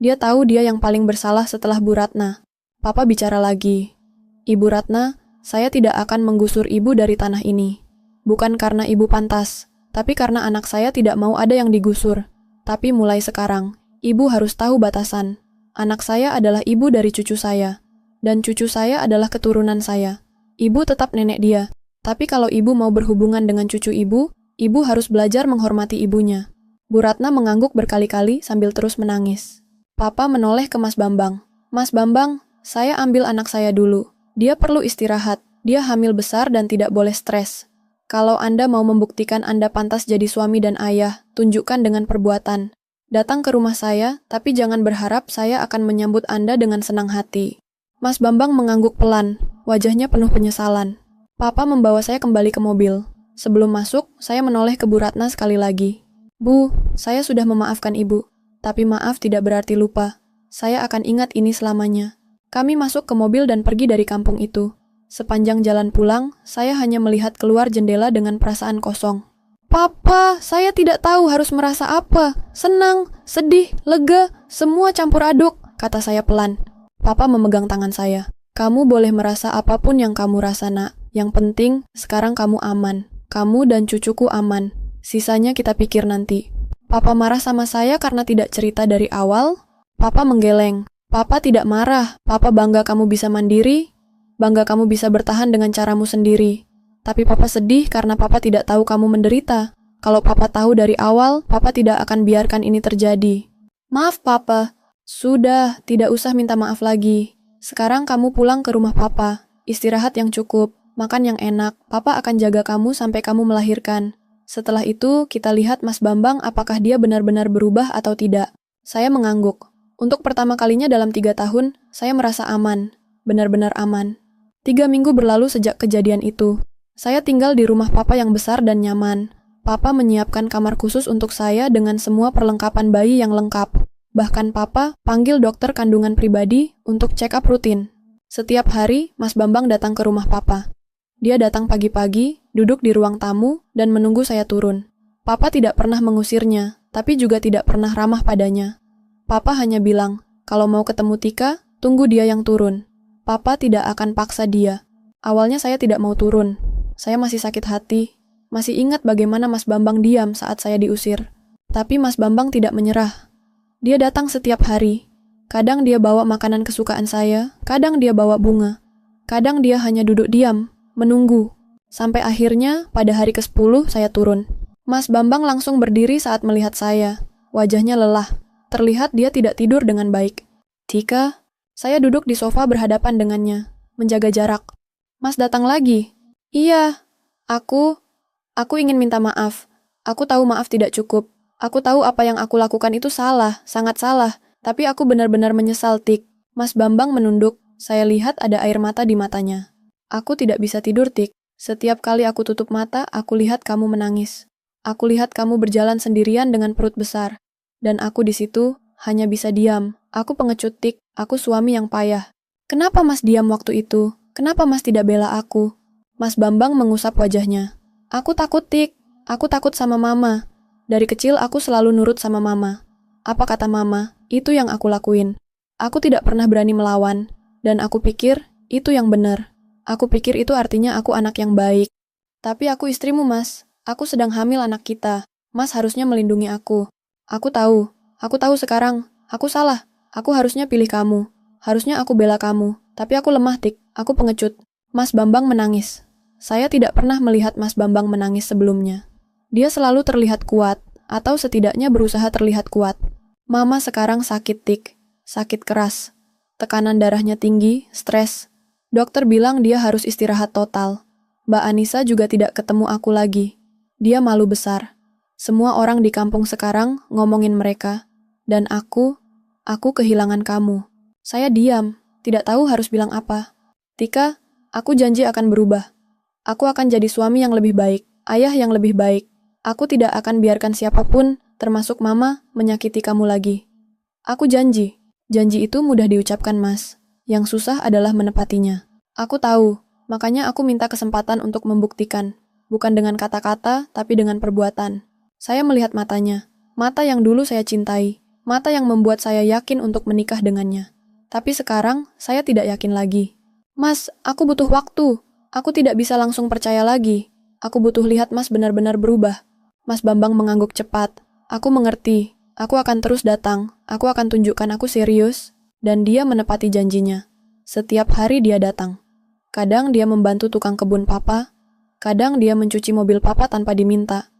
Dia tahu dia yang paling bersalah setelah Bu Ratna. Papa bicara lagi. Ibu Ratna, saya tidak akan menggusur Ibu dari tanah ini. Bukan karena Ibu pantas, tapi karena anak saya tidak mau ada yang digusur. Tapi mulai sekarang, Ibu harus tahu batasan. Anak saya adalah ibu dari cucu saya. Dan cucu saya adalah keturunan saya. Ibu tetap nenek dia. Tapi kalau Ibu mau berhubungan dengan cucu Ibu, Ibu harus belajar menghormati ibunya. Bu Ratna mengangguk berkali-kali sambil terus menangis. Papa menoleh ke Mas Bambang. Mas Bambang, saya ambil anak saya dulu. Dia perlu istirahat. Dia hamil besar dan tidak boleh stres. Kalau Anda mau membuktikan Anda pantas jadi suami dan ayah, tunjukkan dengan perbuatan. Datang ke rumah saya, tapi jangan berharap saya akan menyambut Anda dengan senang hati. Mas Bambang mengangguk pelan, wajahnya penuh penyesalan. Papa membawa saya kembali ke mobil. Sebelum masuk, saya menoleh ke Bu Ratna sekali lagi. Bu, saya sudah memaafkan Ibu. Tapi maaf tidak berarti lupa. Saya akan ingat ini selamanya. Kami masuk ke mobil dan pergi dari kampung itu. Sepanjang jalan pulang, saya hanya melihat keluar jendela dengan perasaan kosong. Papa, saya tidak tahu harus merasa apa. Senang, sedih, lega, semua campur aduk, kata saya pelan. Papa memegang tangan saya. Kamu boleh merasa apapun yang kamu rasa, nak. Yang penting, sekarang kamu aman. Kamu dan cucuku aman. Sisanya kita pikir nanti. Papa marah sama saya karena tidak cerita dari awal. Papa menggeleng. Papa tidak marah. Papa bangga kamu bisa mandiri. Bangga kamu bisa bertahan dengan caramu sendiri. Tapi Papa sedih karena Papa tidak tahu kamu menderita. Kalau Papa tahu dari awal, Papa tidak akan biarkan ini terjadi. Maaf, Papa. Sudah, tidak usah minta maaf lagi. Sekarang kamu pulang ke rumah Papa. Istirahat yang cukup. Makan yang enak, Papa akan jaga kamu sampai kamu melahirkan. Setelah itu, kita lihat Mas Bambang apakah dia benar-benar berubah atau tidak. Saya mengangguk. Untuk pertama kalinya dalam 3 tahun, saya merasa aman. Benar-benar aman. 3 minggu berlalu sejak kejadian itu. Saya tinggal di rumah Papa yang besar dan nyaman. Papa menyiapkan kamar khusus untuk saya dengan semua perlengkapan bayi yang lengkap. Bahkan Papa panggil dokter kandungan pribadi untuk check-up rutin. Setiap hari, Mas Bambang datang ke rumah Papa. Dia datang pagi-pagi, duduk di ruang tamu, dan menunggu saya turun. Papa tidak pernah mengusirnya, tapi juga tidak pernah ramah padanya. Papa hanya bilang, kalau mau ketemu Tika, tunggu dia yang turun. Papa tidak akan paksa dia. Awalnya saya tidak mau turun. Saya masih sakit hati. Masih ingat bagaimana Mas Bambang diam saat saya diusir. Tapi Mas Bambang tidak menyerah. Dia datang setiap hari. Kadang dia bawa makanan kesukaan saya, kadang dia bawa bunga. Kadang dia hanya duduk diam, menunggu. Sampai akhirnya, pada hari ke-10, saya turun. Mas Bambang langsung berdiri saat melihat saya. Wajahnya lelah. Terlihat dia tidak tidur dengan baik. Tika, saya duduk di sofa berhadapan dengannya, menjaga jarak. Mas datang lagi? Iya, aku ingin minta maaf. Aku tahu maaf tidak cukup. Aku tahu apa yang aku lakukan itu salah, sangat salah. Tapi aku benar-benar menyesal, Tik. Mas Bambang menunduk, saya lihat ada air mata di matanya. Aku tidak bisa tidur, Tik. Setiap kali aku tutup mata, aku lihat kamu menangis. Aku lihat kamu berjalan sendirian dengan perut besar. Dan aku di situ hanya bisa diam. Aku pengecut, Tik. Aku suami yang payah. Kenapa Mas diam waktu itu? Kenapa Mas tidak bela aku? Mas Bambang mengusap wajahnya. Aku takut, Tik. Aku takut sama Mama. Dari kecil aku selalu nurut sama Mama. Apa kata Mama? Itu yang aku lakuin. Aku tidak pernah berani melawan. Dan aku pikir itu yang benar. Aku pikir itu artinya aku anak yang baik. Tapi aku istrimu, Mas. Aku sedang hamil anak kita. Mas harusnya melindungi aku. Aku tahu sekarang. Aku salah. Aku harusnya pilih kamu. Harusnya aku bela kamu. Tapi aku lemah, Tik. Aku pengecut. Mas Bambang menangis. Saya tidak pernah melihat Mas Bambang menangis sebelumnya. Dia selalu terlihat kuat, atau setidaknya berusaha terlihat kuat. Mama sekarang sakit, Tik. Sakit keras. Tekanan darahnya tinggi, stres. Dokter bilang dia harus istirahat total. Mbak Anissa juga tidak ketemu aku lagi. Dia malu besar. Semua orang di kampung sekarang ngomongin mereka. Dan aku kehilangan kamu. Saya diam, tidak tahu harus bilang apa. Tika, aku janji akan berubah. Aku akan jadi suami yang lebih baik, ayah yang lebih baik. Aku tidak akan biarkan siapapun, termasuk Mama, menyakiti kamu lagi. Aku janji. Janji itu mudah diucapkan, Mas. Yang susah adalah menepatinya. Aku tahu, makanya aku minta kesempatan untuk membuktikan. Bukan dengan kata-kata, tapi dengan perbuatan. Saya melihat matanya. Mata yang dulu saya cintai. Mata yang membuat saya yakin untuk menikah dengannya. Tapi sekarang, saya tidak yakin lagi. Mas, aku butuh waktu. Aku tidak bisa langsung percaya lagi. Aku butuh lihat Mas benar-benar berubah. Mas Bambang mengangguk cepat. Aku mengerti. Aku akan terus datang. Aku akan tunjukkan aku serius. Dan dia menepati janjinya. Setiap hari dia datang. Kadang dia membantu tukang kebun papa. Kadang dia mencuci mobil papa tanpa diminta.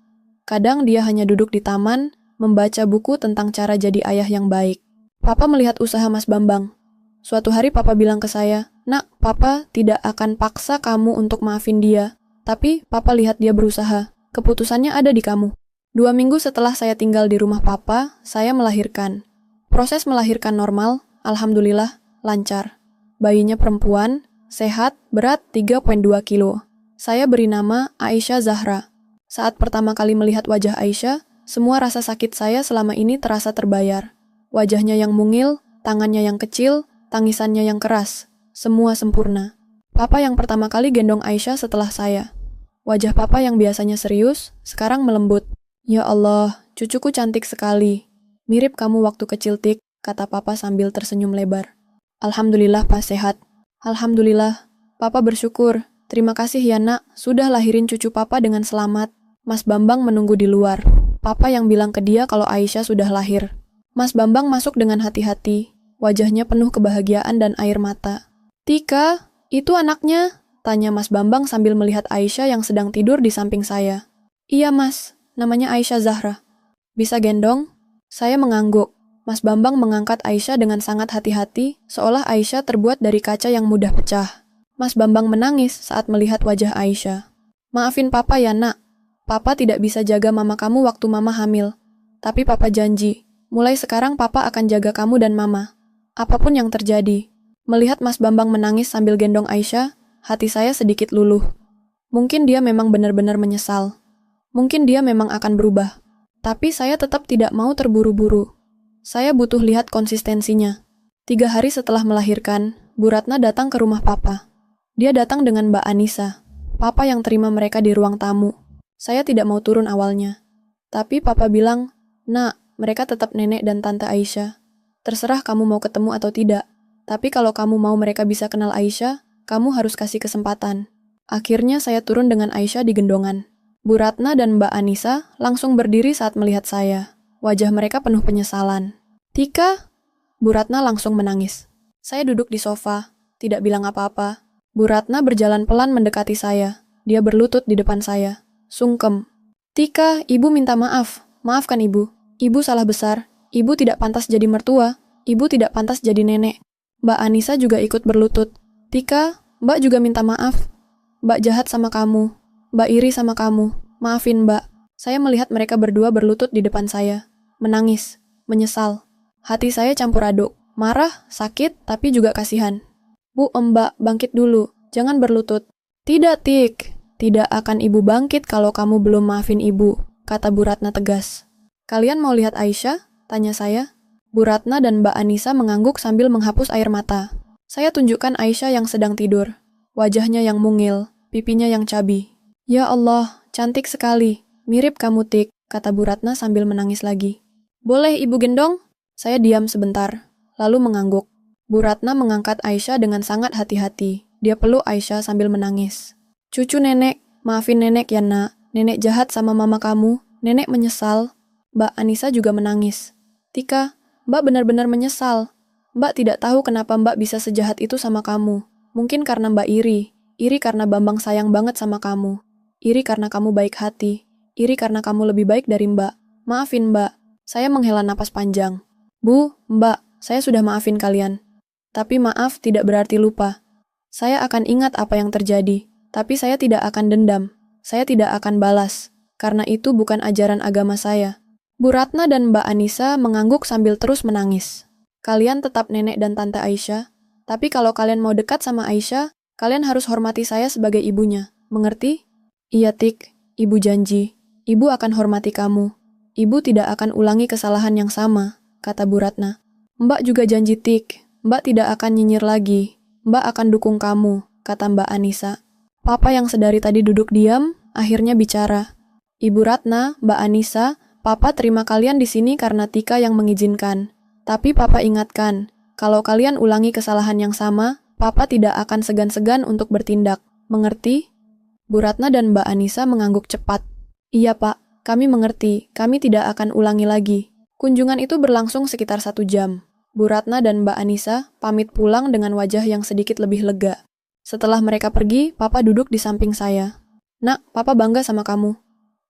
Kadang dia hanya duduk di taman, membaca buku tentang cara jadi ayah yang baik. Papa melihat usaha Mas Bambang. Suatu hari papa bilang ke saya, "Nak, papa tidak akan paksa kamu untuk maafin dia. Tapi papa lihat dia berusaha. Keputusannya ada di kamu." 2 minggu setelah saya tinggal di rumah papa, saya melahirkan. Proses melahirkan normal, alhamdulillah, lancar. Bayinya perempuan, sehat, berat 3,2 kilo. Saya beri nama Aisyah Zahra. Saat pertama kali melihat wajah Aisyah, semua rasa sakit saya selama ini terasa terbayar. Wajahnya yang mungil, tangannya yang kecil, tangisannya yang keras. Semua sempurna. Papa yang pertama kali gendong Aisyah setelah saya. Wajah papa yang biasanya serius, sekarang melembut. Ya Allah, cucuku cantik sekali. Mirip kamu waktu kecil, Tik, kata papa sambil tersenyum lebar. Alhamdulillah, Pak, sehat. Alhamdulillah. Papa bersyukur. Terima kasih ya, Nak, sudah lahirin cucu papa dengan selamat. Mas Bambang menunggu di luar. Papa yang bilang ke dia kalau Aisyah sudah lahir. Mas Bambang masuk dengan hati-hati. Wajahnya penuh kebahagiaan dan air mata. Tika, itu anaknya? Tanya Mas Bambang sambil melihat Aisyah yang sedang tidur di samping saya. Iya, Mas. Namanya Aisyah Zahra. Bisa gendong? Saya mengangguk. Mas Bambang mengangkat Aisyah dengan sangat hati-hati, seolah Aisyah terbuat dari kaca yang mudah pecah. Mas Bambang menangis saat melihat wajah Aisyah. Maafin Papa ya, Nak. Papa tidak bisa jaga mama kamu waktu mama hamil. Tapi Papa janji, mulai sekarang Papa akan jaga kamu dan mama. Apapun yang terjadi. Melihat Mas Bambang menangis sambil gendong Aisyah, hati saya sedikit luluh. Mungkin dia memang benar-benar menyesal. Mungkin dia memang akan berubah. Tapi saya tetap tidak mau terburu-buru. Saya butuh lihat konsistensinya. 3 hari setelah melahirkan, Bu Ratna datang ke rumah Papa. Dia datang dengan Mbak Anissa. Papa yang terima mereka di ruang tamu. Saya tidak mau turun awalnya. Tapi Papa bilang, "Nak, mereka tetap nenek dan tante Aisyah. Terserah kamu mau ketemu atau tidak. Tapi kalau kamu mau mereka bisa kenal Aisyah, kamu harus kasih kesempatan." Akhirnya saya turun dengan Aisyah di gendongan. Bu Ratna dan Mbak Anissa langsung berdiri saat melihat saya. Wajah mereka penuh penyesalan. Tika? Bu Ratna langsung menangis. Saya duduk di sofa, tidak bilang apa-apa. Bu Ratna berjalan pelan mendekati saya. Dia berlutut di depan saya. Sungkem. Tika, Ibu minta maaf. Maafkan Ibu. Ibu salah besar. Ibu tidak pantas jadi mertua. Ibu tidak pantas jadi nenek. Mbak Anissa juga ikut berlutut. Tika, Mbak juga minta maaf. Mbak jahat sama kamu. Mbak iri sama kamu. Maafin Mbak. Saya melihat mereka berdua berlutut di depan saya. Menangis. Menyesal. Hati saya campur aduk. Marah, sakit, tapi juga kasihan. Bu, Mbak, bangkit dulu. Jangan berlutut. Tidak, Tik. Tidak akan ibu bangkit kalau kamu belum maafin ibu, kata Bu Ratna tegas. Kalian mau lihat Aisyah? Tanya saya. Bu Ratna dan Mbak Anissa mengangguk sambil menghapus air mata. Saya tunjukkan Aisyah yang sedang tidur. Wajahnya yang mungil, pipinya yang cabi. Ya Allah, cantik sekali. Mirip kamu, Tik, kata Bu Ratna sambil menangis lagi. Boleh ibu gendong? Saya diam sebentar, lalu mengangguk. Bu Ratna mengangkat Aisyah dengan sangat hati-hati. Dia peluk Aisyah sambil menangis. Cucu nenek, maafin nenek ya nak. Nenek jahat sama mama kamu. Nenek menyesal. Mbak Anissa juga menangis. Tika, Mbak benar-benar menyesal. Mbak tidak tahu kenapa Mbak bisa sejahat itu sama kamu. Mungkin karena Mbak iri. Iri karena Bambang sayang banget sama kamu. Iri karena kamu baik hati. Iri karena kamu lebih baik dari Mbak. Maafin Mbak. Saya menghela napas panjang. Bu, Mbak, saya sudah maafin kalian. Tapi maaf tidak berarti lupa. Saya akan ingat apa yang terjadi. Tapi saya tidak akan dendam. Saya tidak akan balas. Karena itu bukan ajaran agama saya. Bu Ratna dan Mbak Anissa mengangguk sambil terus menangis. Kalian tetap nenek dan tante Aisyah. Tapi kalau kalian mau dekat sama Aisyah, kalian harus hormati saya sebagai ibunya. Mengerti? Iya, Tik. Ibu janji. Ibu akan hormati kamu. Ibu tidak akan ulangi kesalahan yang sama, kata Bu Ratna. Mbak juga janji, Tik. Mbak tidak akan nyinyir lagi. Mbak akan dukung kamu, kata Mbak Anissa. Papa yang sedari tadi duduk diam, akhirnya bicara. Ibu Ratna, Mbak Anissa, Papa terima kalian di sini karena Tika yang mengizinkan. Tapi Papa ingatkan, kalau kalian ulangi kesalahan yang sama, Papa tidak akan segan-segan untuk bertindak. Mengerti? Bu Ratna dan Mbak Anissa mengangguk cepat. Iya Pak, kami mengerti, kami tidak akan ulangi lagi. Kunjungan itu berlangsung sekitar 1 jam. Bu Ratna dan Mbak Anissa pamit pulang dengan wajah yang sedikit lebih lega. Setelah mereka pergi, Papa duduk di samping saya. Nak, Papa bangga sama kamu.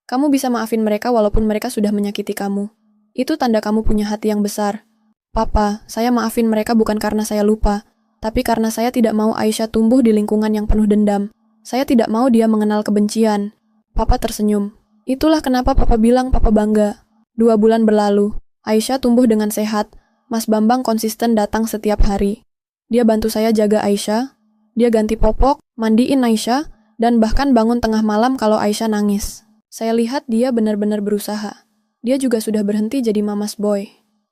Kamu bisa maafin mereka walaupun mereka sudah menyakiti kamu. Itu tanda kamu punya hati yang besar. Papa, saya maafin mereka bukan karena saya lupa, tapi karena saya tidak mau Aisyah tumbuh di lingkungan yang penuh dendam. Saya tidak mau dia mengenal kebencian. Papa tersenyum. Itulah kenapa Papa bilang Papa bangga. 2 bulan berlalu, Aisyah tumbuh dengan sehat. Mas Bambang konsisten datang setiap hari. Dia bantu saya jaga Aisyah. Dia ganti popok, mandiin Aisyah, dan bahkan bangun tengah malam kalau Aisyah nangis. Saya lihat dia benar-benar berusaha. Dia juga sudah berhenti jadi mamas boy.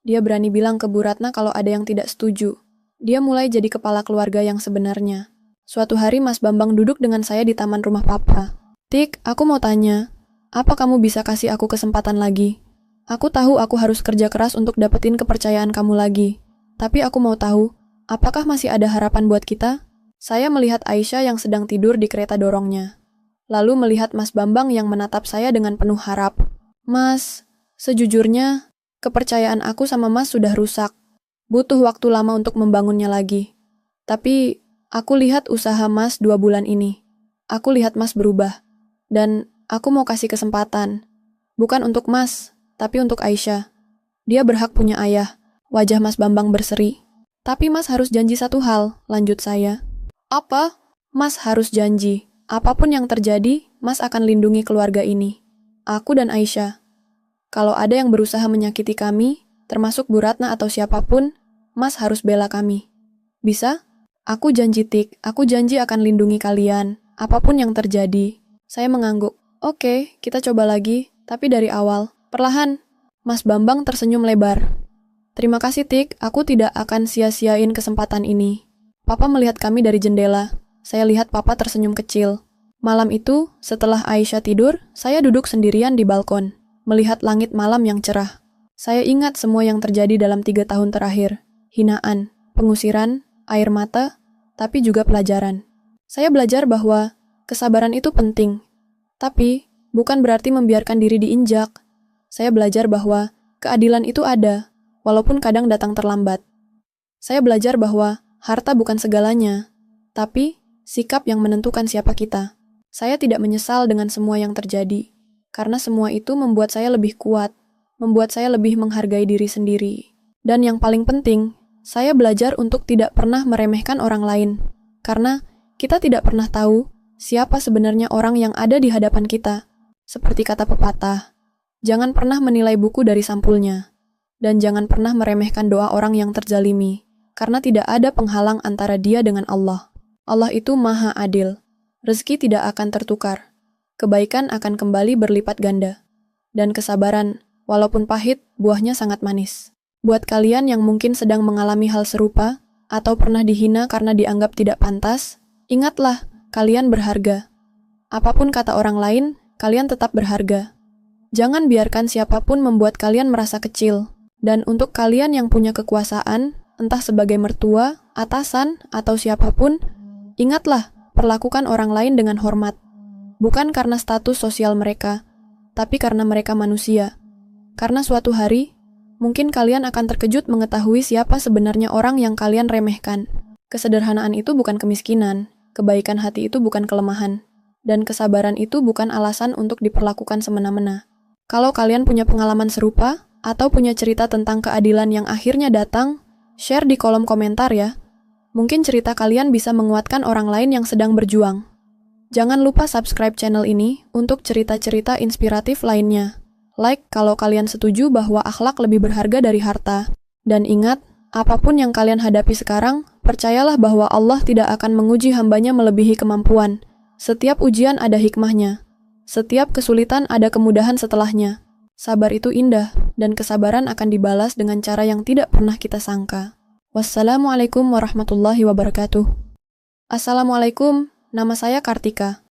Dia berani bilang ke Bu Ratna kalau ada yang tidak setuju. Dia mulai jadi kepala keluarga yang sebenarnya. Suatu hari Mas Bambang duduk dengan saya di taman rumah Papa. Tik, aku mau tanya, apa kamu bisa kasih aku kesempatan lagi? Aku tahu aku harus kerja keras untuk dapetin kepercayaan kamu lagi. Tapi aku mau tahu, apakah masih ada harapan buat kita? Saya melihat Aisyah yang sedang tidur di kereta dorongnya. Lalu melihat Mas Bambang yang menatap saya dengan penuh harap. Mas, sejujurnya, kepercayaan aku sama Mas sudah rusak. Butuh waktu lama untuk membangunnya lagi. Tapi, aku lihat usaha Mas 2 bulan ini. Aku lihat Mas berubah. Dan, aku mau kasih kesempatan. Bukan untuk Mas, tapi untuk Aisyah. Dia berhak punya ayah. Wajah Mas Bambang berseri. Tapi Mas harus janji satu hal, lanjut saya. Apa? Mas harus janji. Apapun yang terjadi, Mas akan lindungi keluarga ini. Aku dan Aisyah. Kalau ada yang berusaha menyakiti kami, termasuk Bu Ratna atau siapapun, Mas harus bela kami. Bisa? Aku janji, Tik. Aku janji akan lindungi kalian. Apapun yang terjadi. Saya mengangguk. Oke, kita coba lagi. Tapi dari awal. Perlahan. Mas Bambang tersenyum lebar. Terima kasih, Tik. Aku tidak akan sia-siain kesempatan ini. Papa melihat kami dari jendela. Saya lihat Papa tersenyum kecil. Malam itu, setelah Aisyah tidur, saya duduk sendirian di balkon, melihat langit malam yang cerah. Saya ingat semua yang terjadi dalam 3 tahun terakhir. Hinaan, pengusiran, air mata, tapi juga pelajaran. Saya belajar bahwa kesabaran itu penting. Tapi, bukan berarti membiarkan diri diinjak. Saya belajar bahwa keadilan itu ada, walaupun kadang datang terlambat. Saya belajar bahwa harta bukan segalanya, tapi sikap yang menentukan siapa kita. Saya tidak menyesal dengan semua yang terjadi, karena semua itu membuat saya lebih kuat, membuat saya lebih menghargai diri sendiri. Dan yang paling penting, saya belajar untuk tidak pernah meremehkan orang lain. Karena kita tidak pernah tahu siapa sebenarnya orang yang ada di hadapan kita. Seperti kata pepatah, jangan pernah menilai buku dari sampulnya. Dan jangan pernah meremehkan doa orang yang terzalimi. Karena tidak ada penghalang antara dia dengan Allah. Allah itu maha adil. Rezeki tidak akan tertukar. Kebaikan akan kembali berlipat ganda. Dan kesabaran, walaupun pahit, buahnya sangat manis. Buat kalian yang mungkin sedang mengalami hal serupa, atau pernah dihina karena dianggap tidak pantas, ingatlah, kalian berharga. Apapun kata orang lain, kalian tetap berharga. Jangan biarkan siapapun membuat kalian merasa kecil. Dan untuk kalian yang punya kekuasaan, entah sebagai mertua, atasan, atau siapapun, ingatlah, perlakukan orang lain dengan hormat. Bukan karena status sosial mereka, tapi karena mereka manusia. Karena suatu hari, mungkin kalian akan terkejut mengetahui siapa sebenarnya orang yang kalian remehkan. Kesederhanaan itu bukan kemiskinan, kebaikan hati itu bukan kelemahan, dan kesabaran itu bukan alasan untuk diperlakukan semena-mena. Kalau kalian punya pengalaman serupa, atau punya cerita tentang keadilan yang akhirnya datang, share di kolom komentar ya. Mungkin cerita kalian bisa menguatkan orang lain yang sedang berjuang. Jangan lupa subscribe channel ini untuk cerita-cerita inspiratif lainnya. Like kalau kalian setuju bahwa akhlak lebih berharga dari harta. Dan ingat, apapun yang kalian hadapi sekarang, percayalah bahwa Allah tidak akan menguji hambanya melebihi kemampuan. Setiap ujian ada hikmahnya. Setiap kesulitan ada kemudahan setelahnya. Sabar itu indah, dan kesabaran akan dibalas dengan cara yang tidak pernah kita sangka. Wassalamualaikum warahmatullahi wabarakatuh. Assalamualaikum, nama saya Kartika.